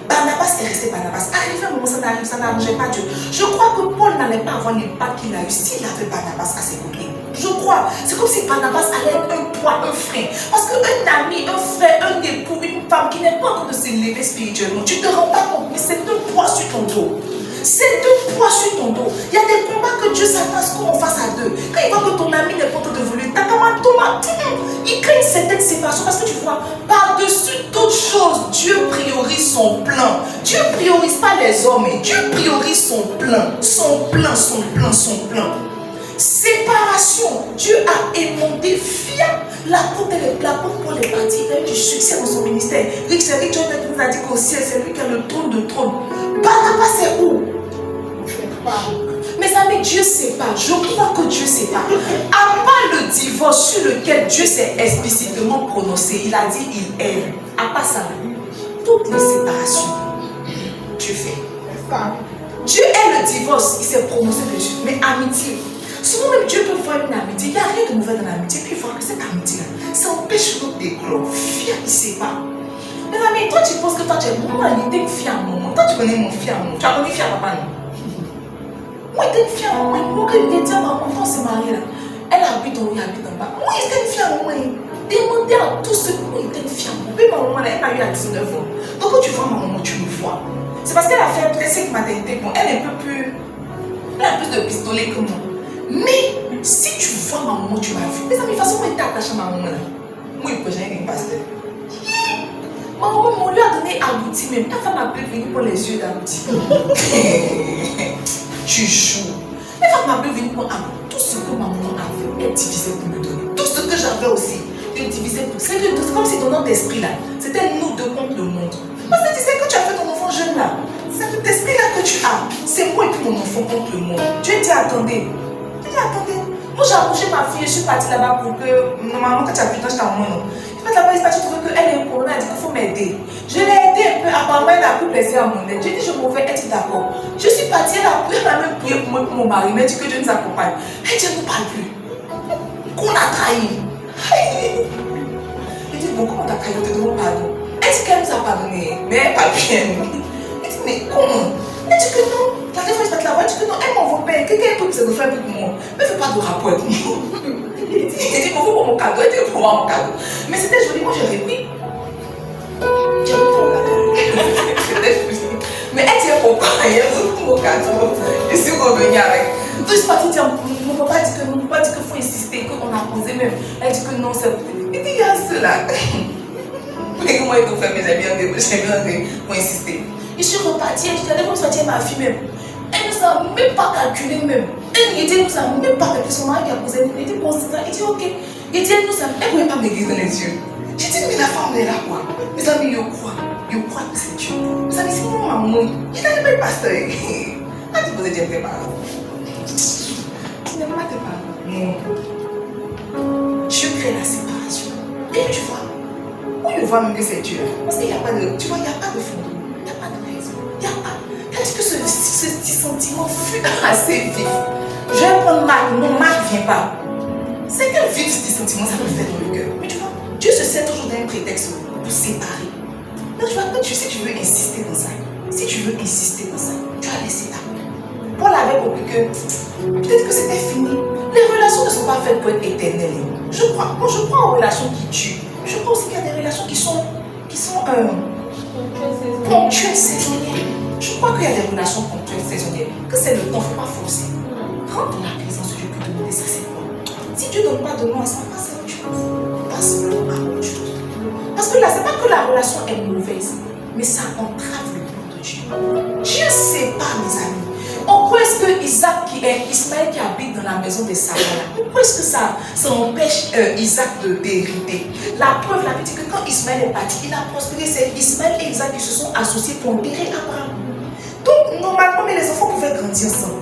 Barnabas est resté Barnabas. Arrivé un moment, ça n'arrangeait pas Dieu. Je crois que Paul n'allait pas avoir l'impact qu'il a eu s'il avait Barnabas à ses côtés. Je crois. C'est comme si Barnabas allait être un poids, un frein. Parce qu'un ami, un frère, un époux, une femme qui n'est pas en train de s'élever spirituellement, tu ne te rends pas compte, mais c'est un poids sur ton dos. C'est un poids sur ton dos. Il y a des combats que Dieu s'attend qu'on fasse à deux. Quand il voit que ton ami n'est pas en train de voler, t'as comme un tomate. Il crée une certaine séparation parce que tu vois, par-dessus toute chose, Dieu priorise son plan. Dieu ne priorise pas les hommes, mais Dieu priorise son plan. Son plan. Séparation. Dieu a émondé fier. L'apôtre Paul est parti, il a eu du succès dans son ministère. Rick John nous a dit qu'au ciel, c'est lui qui a le trône de trône. Barnabas, c'est où? Mes amis, Dieu sépare. Je crois que Dieu sépare. À part le divorce sur lequel Dieu s'est explicitement prononcé, il a dit il aime. À part ça, toutes les séparations, Dieu fait. Dieu est le divorce, il s'est prononcé dessus. Mais amitié. Souvent même Dieu peut voir une amitié. Il n'y a rien de mauvais dans l'amitié. Puis il voit que cette amitié-là, ça empêche l'autre d'éclore. Fier, il sépare. Mes amis, toi tu penses que toi tu es moi, il était une fille à un moment. Toi tu connais mon fille à un moment. Tu as connu fille à papa, non? Moi, il était une fille à un moment. Moi, quand il était à maman, quand on s'est marié là, elle habite en haut, il habite en bas. Moi, il était une fille à un moment. Demandez à tous ceux qui ont été une fille à un moment. Puis ma maman, elle a eu à 19 ans. Donc quand tu vois ma maman, tu me vois. C'est parce qu'elle a fait peut-être 5 maternités. Bon, elle est un peu plus. Elle a plus de pistolet que moi. Mais si tu vois ma maman, tu m'as vu. Mes amis, de toute façon, moi, il était attaché à ma maman là. Moi, il peut jamais être pasteur. Ma maman, on lui a donné abouti même. Ta femme m'a appelé venir pour les yeux d'abouti. Tu joues. La femme m'a appelé venir pour abouti. Tout ce que ma maman avait, elle divisait pour me donner. Tout ce que j'avais aussi, elle divisait pour. C'est comme si ton autre esprit là, c'était nous deux contre le monde. Parce que tu sais que tu as fait ton enfant jeune là. C'est cet esprit là que tu as. C'est moi et puis mon enfant contre le monde. Dieu dit attendez. Attendez, moi j'ai accouché ma fille, je suis partie là-bas pour que, normalement quand tu as vu, toi je t'ai emmené, non. Je suis partie là-bas, je trouve qu'elle est un problème, elle dit qu'il faut m'aider. Je l'ai aidée un peu, apparemment elle a pu plaisir à mon aide. J'ai dit je m'en vais, elle dit d'accord. Je suis partie, elle a même prié pour moi, pour mon mari, mais elle dit que Dieu nous accompagne. Elle dit elle ne parle plus. Qu'on a trahi. Elle dit bon, comment t'as trahi, on te demande pardon. Elle dit qu'elle nous a pardonné, mais elle parle bien. Elle dit mais comment? Elle dit que non. La dernière fois, je vais te la voir, elle dit que non, elle m'envoie pas. Quelqu'un peut se faire un peu pour moi. Mais elle ne fait pas de rapport avec moi. Elle dit qu'on veut pour mon cadeau. Elle dit pour moi mon cadeau. Mais c'était joli, moi j'ai repris. J'ai repris mon cadeau. Mais elle dit pourquoi elle a repris mon cadeau. Je suis revenue avec. Donc je suis partie dire, mon papa dit que non, mon papa dit qu'il faut insister, qu'on a posé même. Elle dit que non, c'est. Il dit il y a cela. Mais comment ils doivent faire mes amis pour insister. Je suis repartie, je suis allée sortir ma fille même. Elle ne nous a même pas calculé même. Elle ne nous a même pas calculé. Son mari qui a posé une idée constante. Il dit ok. Il dit elle ne pouvait pas me guider dans les yeux. J'ai dit mais la femme elle est là quoi. Mes amis, je crois que c'est Dieu. Mes amis, c'est mon maman. Il n'allait pas être pasteur. Ah, tu posais dire tes parents. Tu n'aimes pas tes parents. Non. Dieu crée la séparation. Et tu vois, on ne voit même que c'est Dieu. Parce qu'il n'y a pas de, tu vois, il n'y a pas de fondement. Il n'y a pas de raison. Il n'y a pas. Est-ce que ce petit sentiment fut assez vif? Je vais prendre Marc. Non, Marc ne vient pas. C'est quel vif ce petit sentiment, ça me fait dans le cœur. Mais tu vois, Dieu se sert toujours d'un prétexte pour séparer. Donc tu vois, quand si tu veux insister dans ça, si tu veux insister dans ça, tu as laissé ta main. Paul avait compris que peut-être que c'était fini. Les relations ne sont pas faites pour être éternelles. Je crois aux relations qui tuent. Je crois aussi qu'il y a des relations qui sont ponctuelles, saisonnières. Je crois qu'il y a des relations ponctuelles, saisonnières. Que c'est le temps, il ne faut pas forcer. Rentre dans la présence de Dieu pour demander ça, c'est quoi. Si Dieu ne donne pas de moi, ça passe à autre chose. Passe à autre chose. Parce que là, ce n'est pas que la relation est mauvaise, mais ça entrave le plan de Dieu. Dieu sépare, mes amis. Pourquoi est-ce que Ismaël qui habite dans la maison de Sarah, pourquoi est-ce que ça empêche Isaac d'hériter? La preuve, la petite, que quand Ismaël est parti, il a prospéré. C'est Ismaël et Isaac qui se sont associés pour enterrer Abraham. Donc, normalement, les enfants pouvaient grandir ensemble.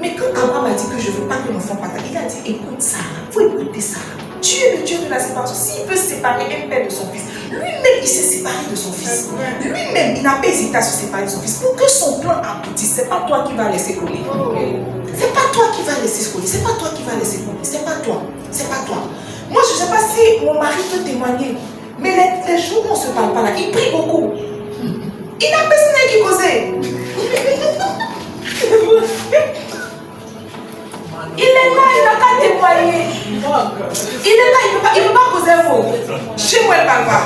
Mais quand Abraham a dit que je ne veux pas que l'enfant parte, il a dit écoute Sarah, il faut écouter Sarah. Dieu est le Dieu de la séparation. S'il peut séparer un père de son fils, Lui-même, il s'est séparé de son fils. Lui-même, il n'a pas hésité à se séparer de son fils. Pour que son plan aboutisse, ce n'est pas toi qui vas laisser coller. C'est pas toi qui vas laisser coller. C'est pas toi qui vas laisser coller. C'est pas toi. C'est pas toi. Moi, je ne sais pas si mon mari peut témoigner. Mais les jours où on ne se parle pas là, il prie beaucoup. Il n'a personne qui causait. Il est là, il n'a qu'à témoigner. Il est là, il ne peut pas causer un mot. Chez moi, il ne parle pas.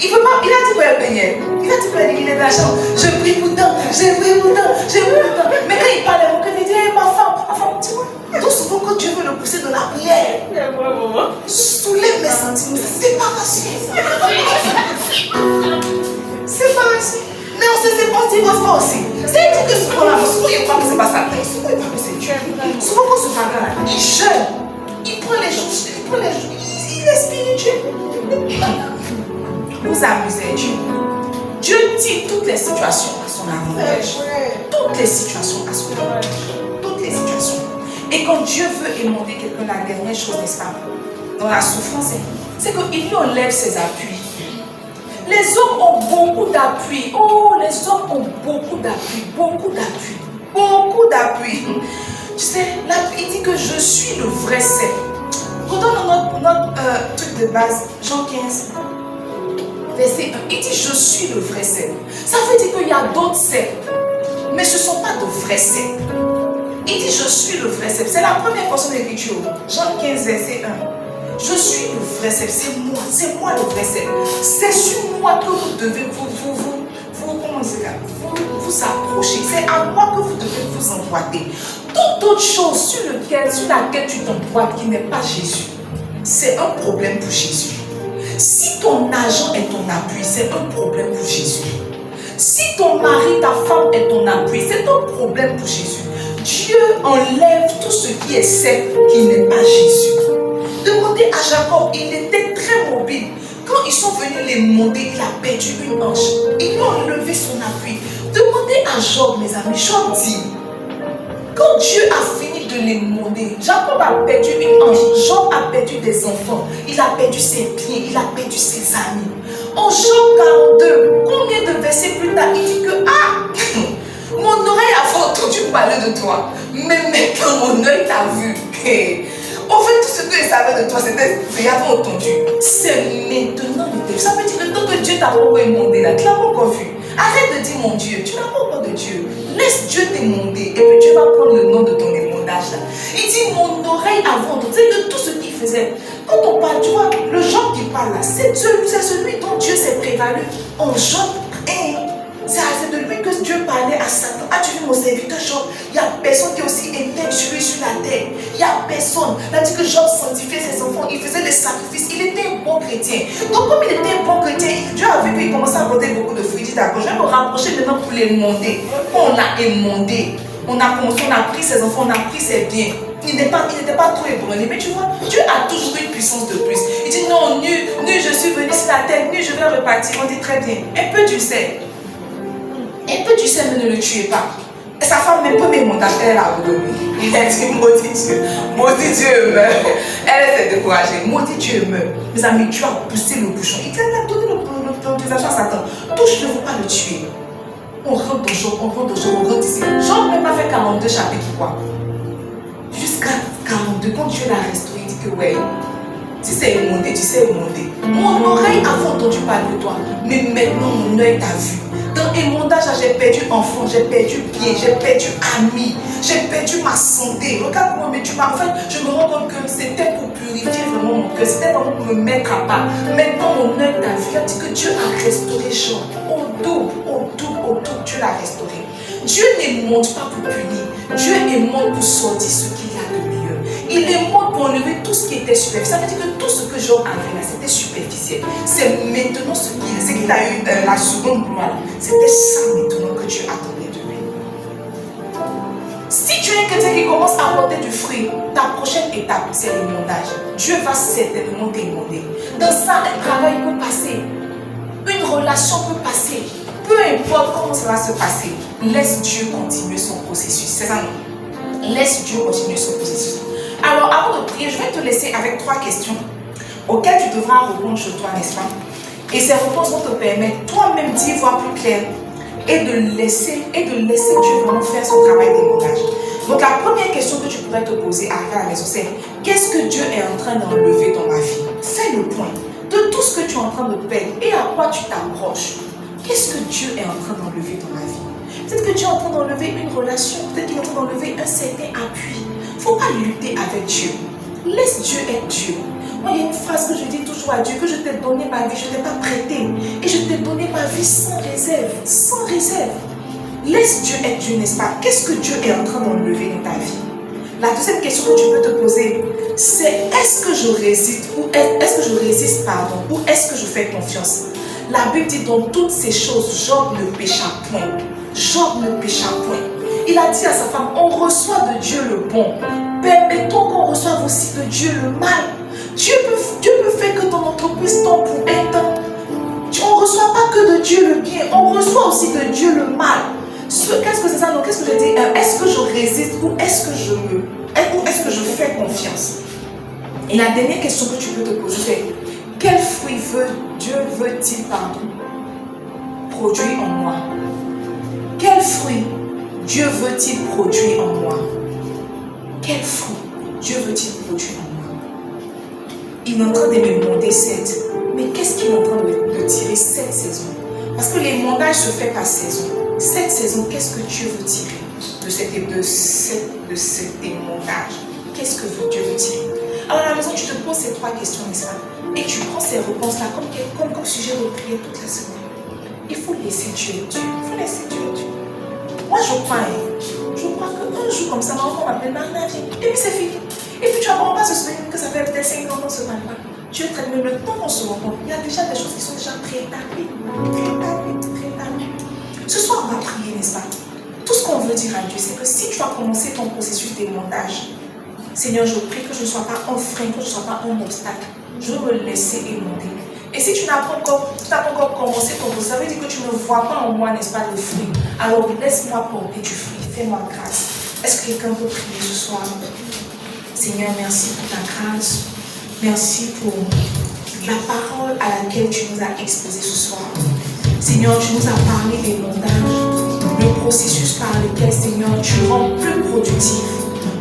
Il veut pas, il a dit quoi, elle peignait. Il a dit quoi, il est dans la chambre. Je prie pourtant, j'ai prié pourtant, j'ai prié pourtant. Mais quand il parle, mon cœur, il dit, hey, ma femme, tu vois. Tout souvent, quand Dieu veut le pousser de la prière, soulève mes sentiments, c'est séparation. Séparation. Mais on se sépare, on divorce pas aussi. C'est-à-dire que souvent, là, souvent, il croit que c'est pas ça. Souvent, il croit que c'est Dieu. Souvent, quand on se parle là, il jeûne. Il prend les choses, il est spirituel. Vous amusez Dieu. Dieu tire toutes les situations à son avantage. Toutes les situations à son avantage. Toutes les situations. Et quand Dieu veut émonder quelqu'un, la dernière chose, n'est-ce pas, dans la souffrance, c'est qu'il lui enlève ses appuis. Les hommes ont beaucoup d'appui. Oh, les hommes ont beaucoup d'appui. Beaucoup d'appui. Beaucoup d'appui. Tu sais, il dit que je suis le vrai cep. Redonne notre truc de base, Jean 15. Verset 1, il dit je suis le vrai cep. Ça veut dire qu'il y a d'autres ceps, mais ce ne sont pas de vrais ceps. Il dit je suis le vrai cep. C'est la première portion de l'écriture. Jean 15, verset 1. Je suis le vrai cep. C'est moi le vrai cep. C'est sur moi que vous devez vous approcher. C'est à moi que vous devez vous emboîter. Toute autre chose sur laquelle tu t'emboîtes qui n'est pas Jésus, c'est un problème pour Jésus. Si ton argent est ton appui, c'est un problème pour Jésus. Si ton mari, ta femme est ton appui, c'est un problème pour Jésus. Dieu enlève tout ce qui est sec, qui n'est pas Jésus. Demandez à Jacob, il était très mobile. Quand ils sont venus les monter, il a perdu une hanche. Ils lui ont enlevé son appui. Demandez à Job, mes amis. Job dit, quand Dieu a fini de les monter, Jacob a perdu une hanche, Job a perdu des enfants, il a perdu ses biens, il a perdu ses amis. En Job 42, combien de versets plus tard, il dit que mon oreille a entendu parler de toi, mais maintenant mon œil t'a vu. En fait, tout ce que je savais de toi, c'était que j'avais entendu. C'est maintenant le Dieu. Ça veut dire que tant que Dieu t'a pas encore émondé là, tu l'as pas encore vu. Arrête de dire mon Dieu, tu n'as pas encore de Dieu. Laisse Dieu t'émonder et puis Dieu va prendre le nom de ton émondage là. Il dit mon oreille a entendu. C'est que tout ce qu'il faisait. Quand on parle, tu vois, le Job qui parle là, c'est celui dont Dieu s'est prévalu. En Job 1. C'est de lui que Dieu parlait à Satan. As-tu vu mon serviteur Job? Il n'y a personne qui est aussi intègre sur la terre. Il n'y a personne. Il a dit que Job sanctifiait ses enfants. Il faisait des sacrifices. Il était un bon chrétien. Donc comme il était un bon chrétien, Dieu a vu qu'il commençait à porter beaucoup de fruits. Il dit d'accord, je vais me rapprocher maintenant pour les émonder. On l'a émondé. On a pris ses enfants, on a pris ses biens. Il n'était pas trop ébranlé. Mais tu vois, Dieu a toujours une puissance de plus. Il dit non, nu je suis venu sur la terre, nu je vais repartir. On dit très bien. Un peu du sel. Un peu du sel, mais ne le tuez pas. Et sa femme, même premier montage, elle a abandonné. Il a dit maudit Dieu meurt. Elle s'est découragée. Maudit Dieu meurt. Mes amis, Dieu a poussé le bouchon. Il a donné l'autorisation à Satan. Touche, ne faut pas le tuer. On rentre au jour, on rentre ici. Job n'a même pas fait 42 chapitres, quoi. Jusqu'à 42, quand Dieu l'a restauré, il dit que ouais, tu sais émonder, tu sais émonder. Mon oreille a entendu parler de toi, mais maintenant mon œil t'a vu. Dans émondage, j'ai perdu enfant, j'ai perdu bien, j'ai perdu ami, j'ai perdu ma santé. Regarde comment tu m'as. En fait, je me rends compte que c'était pour purifier vraiment mon cœur, c'était vraiment pour me mettre à part. Maintenant mon œil t'a vu, il a dit que Dieu a restauré Job. Au double, Dieu l'a restauré. Dieu n'émonde pas pour punir, Dieu émonde pour sortir ce qu'il y a de meilleur. Il émonde pour enlever tout ce qui était superficiel. Ça veut dire que tout ce que Job avait là, c'était superficiel. C'est maintenant ce qu'il a eu la seconde gloire. C'était ça maintenant que Dieu attendait de lui. Si tu es quelqu'un qui commence à porter du fruit, ta prochaine étape, c'est l'émondage. Dieu va certainement t'émonder. Dans ça, un travail peut passer. Une relation peut passer. Peu importe comment ça va se passer, laisse Dieu continuer son processus. C'est ça, non? Laisse Dieu continuer son processus. Alors, avant de prier, je vais te laisser avec 3 questions auxquelles tu devras répondre chez toi, n'est-ce pas? Et ces réponses vont te permettre toi-même d'y voir plus clair et de laisser Dieu vraiment faire son travail d'émontage. Donc la première question que tu pourrais te poser à la maison, c'est qu'est-ce que Dieu est en train d'enlever dans ma vie? Fais le point de tout ce que tu es en train de perdre et à quoi tu t'approches. Qu'est-ce que Dieu est en train d'enlever dans ma vie? Peut-être que Dieu est en train d'enlever une relation, peut-être qu'il est en train d'enlever un certain appui. Il ne faut pas lutter avec Dieu. Laisse Dieu être Dieu. Moi, il y a une phrase que je dis toujours à Dieu, que je t'ai donné ma vie, je ne t'ai pas prêté. Et je t'ai donné ma vie sans réserve. Sans réserve. Laisse Dieu être Dieu, n'est-ce pas? Qu'est-ce que Dieu est en train d'enlever dans ta vie? La deuxième question que tu peux te poser, c'est est-ce que je résiste ou est-ce que je résiste, ou est-ce que je fais confiance? La Bible dit dans toutes ces choses, Job ne pécha point. Job ne pécha point. Il a dit à sa femme, on reçoit de Dieu le bon. Permettons qu'on reçoive aussi de Dieu le mal. Dieu peut faire que ton entreprise tombe pour un temps. On ne reçoit pas que de Dieu le bien, on reçoit aussi de Dieu le mal. Qu'est-ce que c'est ça? Donc, qu'est-ce que je dis? Est-ce que je résiste ou est-ce que je fais confiance? Et la dernière question que tu peux te poser, c'est quel fruit Dieu veut-il produire en moi? Quel fruit Dieu veut-il produire en moi? Quel fruit Dieu veut-il produire en moi? Il est en train de me demander 7. Mais qu'est-ce qu'il est en train de tirer cette saison? Parce que l'émondage se fait par saison. Cette saison, qu'est-ce que Dieu veut tirer de cet émondage? Qu'est-ce que Dieu veut tirer? Alors à la maison, tu te poses ces 3 questions, n'est-ce pas? Et tu prends ces réponses-là comme sujet de prière toute la semaine. Il faut laisser Dieu être Dieu. Il faut laisser Dieu être Dieu. Moi, je crois qu'un jour comme ça, ma maman m'appelle Marina, viens. Et puis c'est fini. Et puis tu vas pas se souvenir que ça fait peut-être 5 ans qu'on se parle pas. Dieu est très bien. Le temps qu'on se rencontre, il y a déjà des choses qui sont déjà préétablies. Ce soir, on va prier, n'est-ce pas? Tout ce qu'on veut dire à Dieu, c'est que si tu as commencé ton processus d'émondage, Seigneur, je prie que je ne sois pas un frein, que je ne sois pas un obstacle. Je veux me laisser émonder. Et si tu n'as pas encore commencé ton processus, ça veut dire que tu ne vois pas en moi, n'est-ce pas, le fruit. Alors laisse-moi porter du fruit. Fais-moi grâce. Est-ce que quelqu'un peut prier ce soir? Seigneur, merci pour ta grâce. Merci pour la parole à laquelle tu nous as exposé ce soir. Seigneur, tu nous as parlé des montages, le processus par lequel, Seigneur, tu rends plus productif,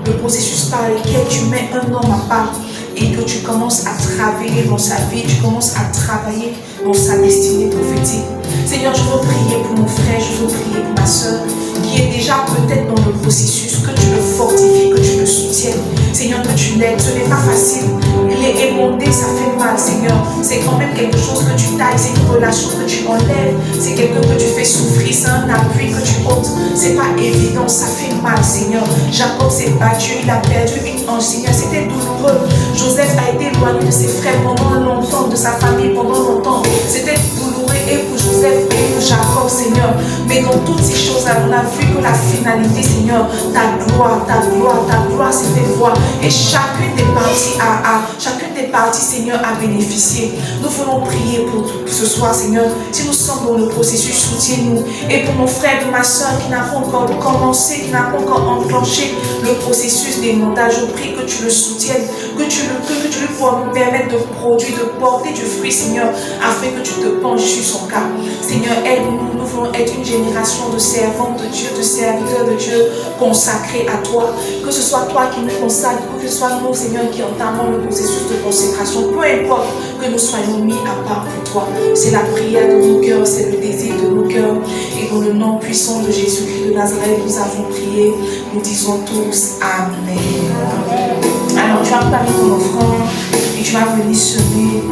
le processus par lequel tu mets un homme à part et que tu commences à travailler dans sa vie, tu commences à travailler dans sa destinée prophétique. Seigneur, je veux prier pour mon frère, je veux prier pour ma soeur qui est déjà peut-être dans le processus, que tu le fortifies, que tu le soutiennes. Seigneur, que tu l'aides, ce n'est pas facile. Il est émondé, ça fait mal, Seigneur. C'est quand même quelque chose que tu tailles, c'est une relation que tu enlèves, c'est quelqu'un que tu fais souffrir, c'est un appui que tu ôtes. C'est pas évident, ça fait mal, Seigneur. Jacob s'est battu, il a perdu une ange, Seigneur, c'était douloureux. Joseph a été éloigné de ses frères pendant longtemps, de sa famille pendant longtemps. C'était douloureux et pour Joseph et pour Jacob, Seigneur. Mais dans toutes ces choses-là, on a vu que la finalité, Seigneur, ta gloire s'était voir. Et chacune des parties, Seigneur, a bénéficié. Nous voulons prier pour ce soir, Seigneur. Si nous sommes dans le processus, soutiens-nous. Et pour mon frère et ma soeur qui n'a pas encore commencé, qui n'a pas encore enclenché le processus des montages, je prie que tu le soutiennes, que tu lui permettes de produire, de porter du fruit, Seigneur, afin que tu te penches sur son cas. Seigneur, aide-nous. Nous voulons être une génération de servantes de Dieu, de serviteurs de Dieu, consacrés à toi. Que ce soit toi qui nous consacres, que ce soit nous, Seigneur, qui entamons le processus de consécration. Peu importe que nous soyons mis à part pour toi. C'est la prière de nos cœurs, c'est le désir de nos cœurs. Et dans le nom puissant de Jésus-Christ de Nazareth, nous avons prié. Nous disons tous Amen. Alors, tu vas parler ton offrande et tu vas venir semer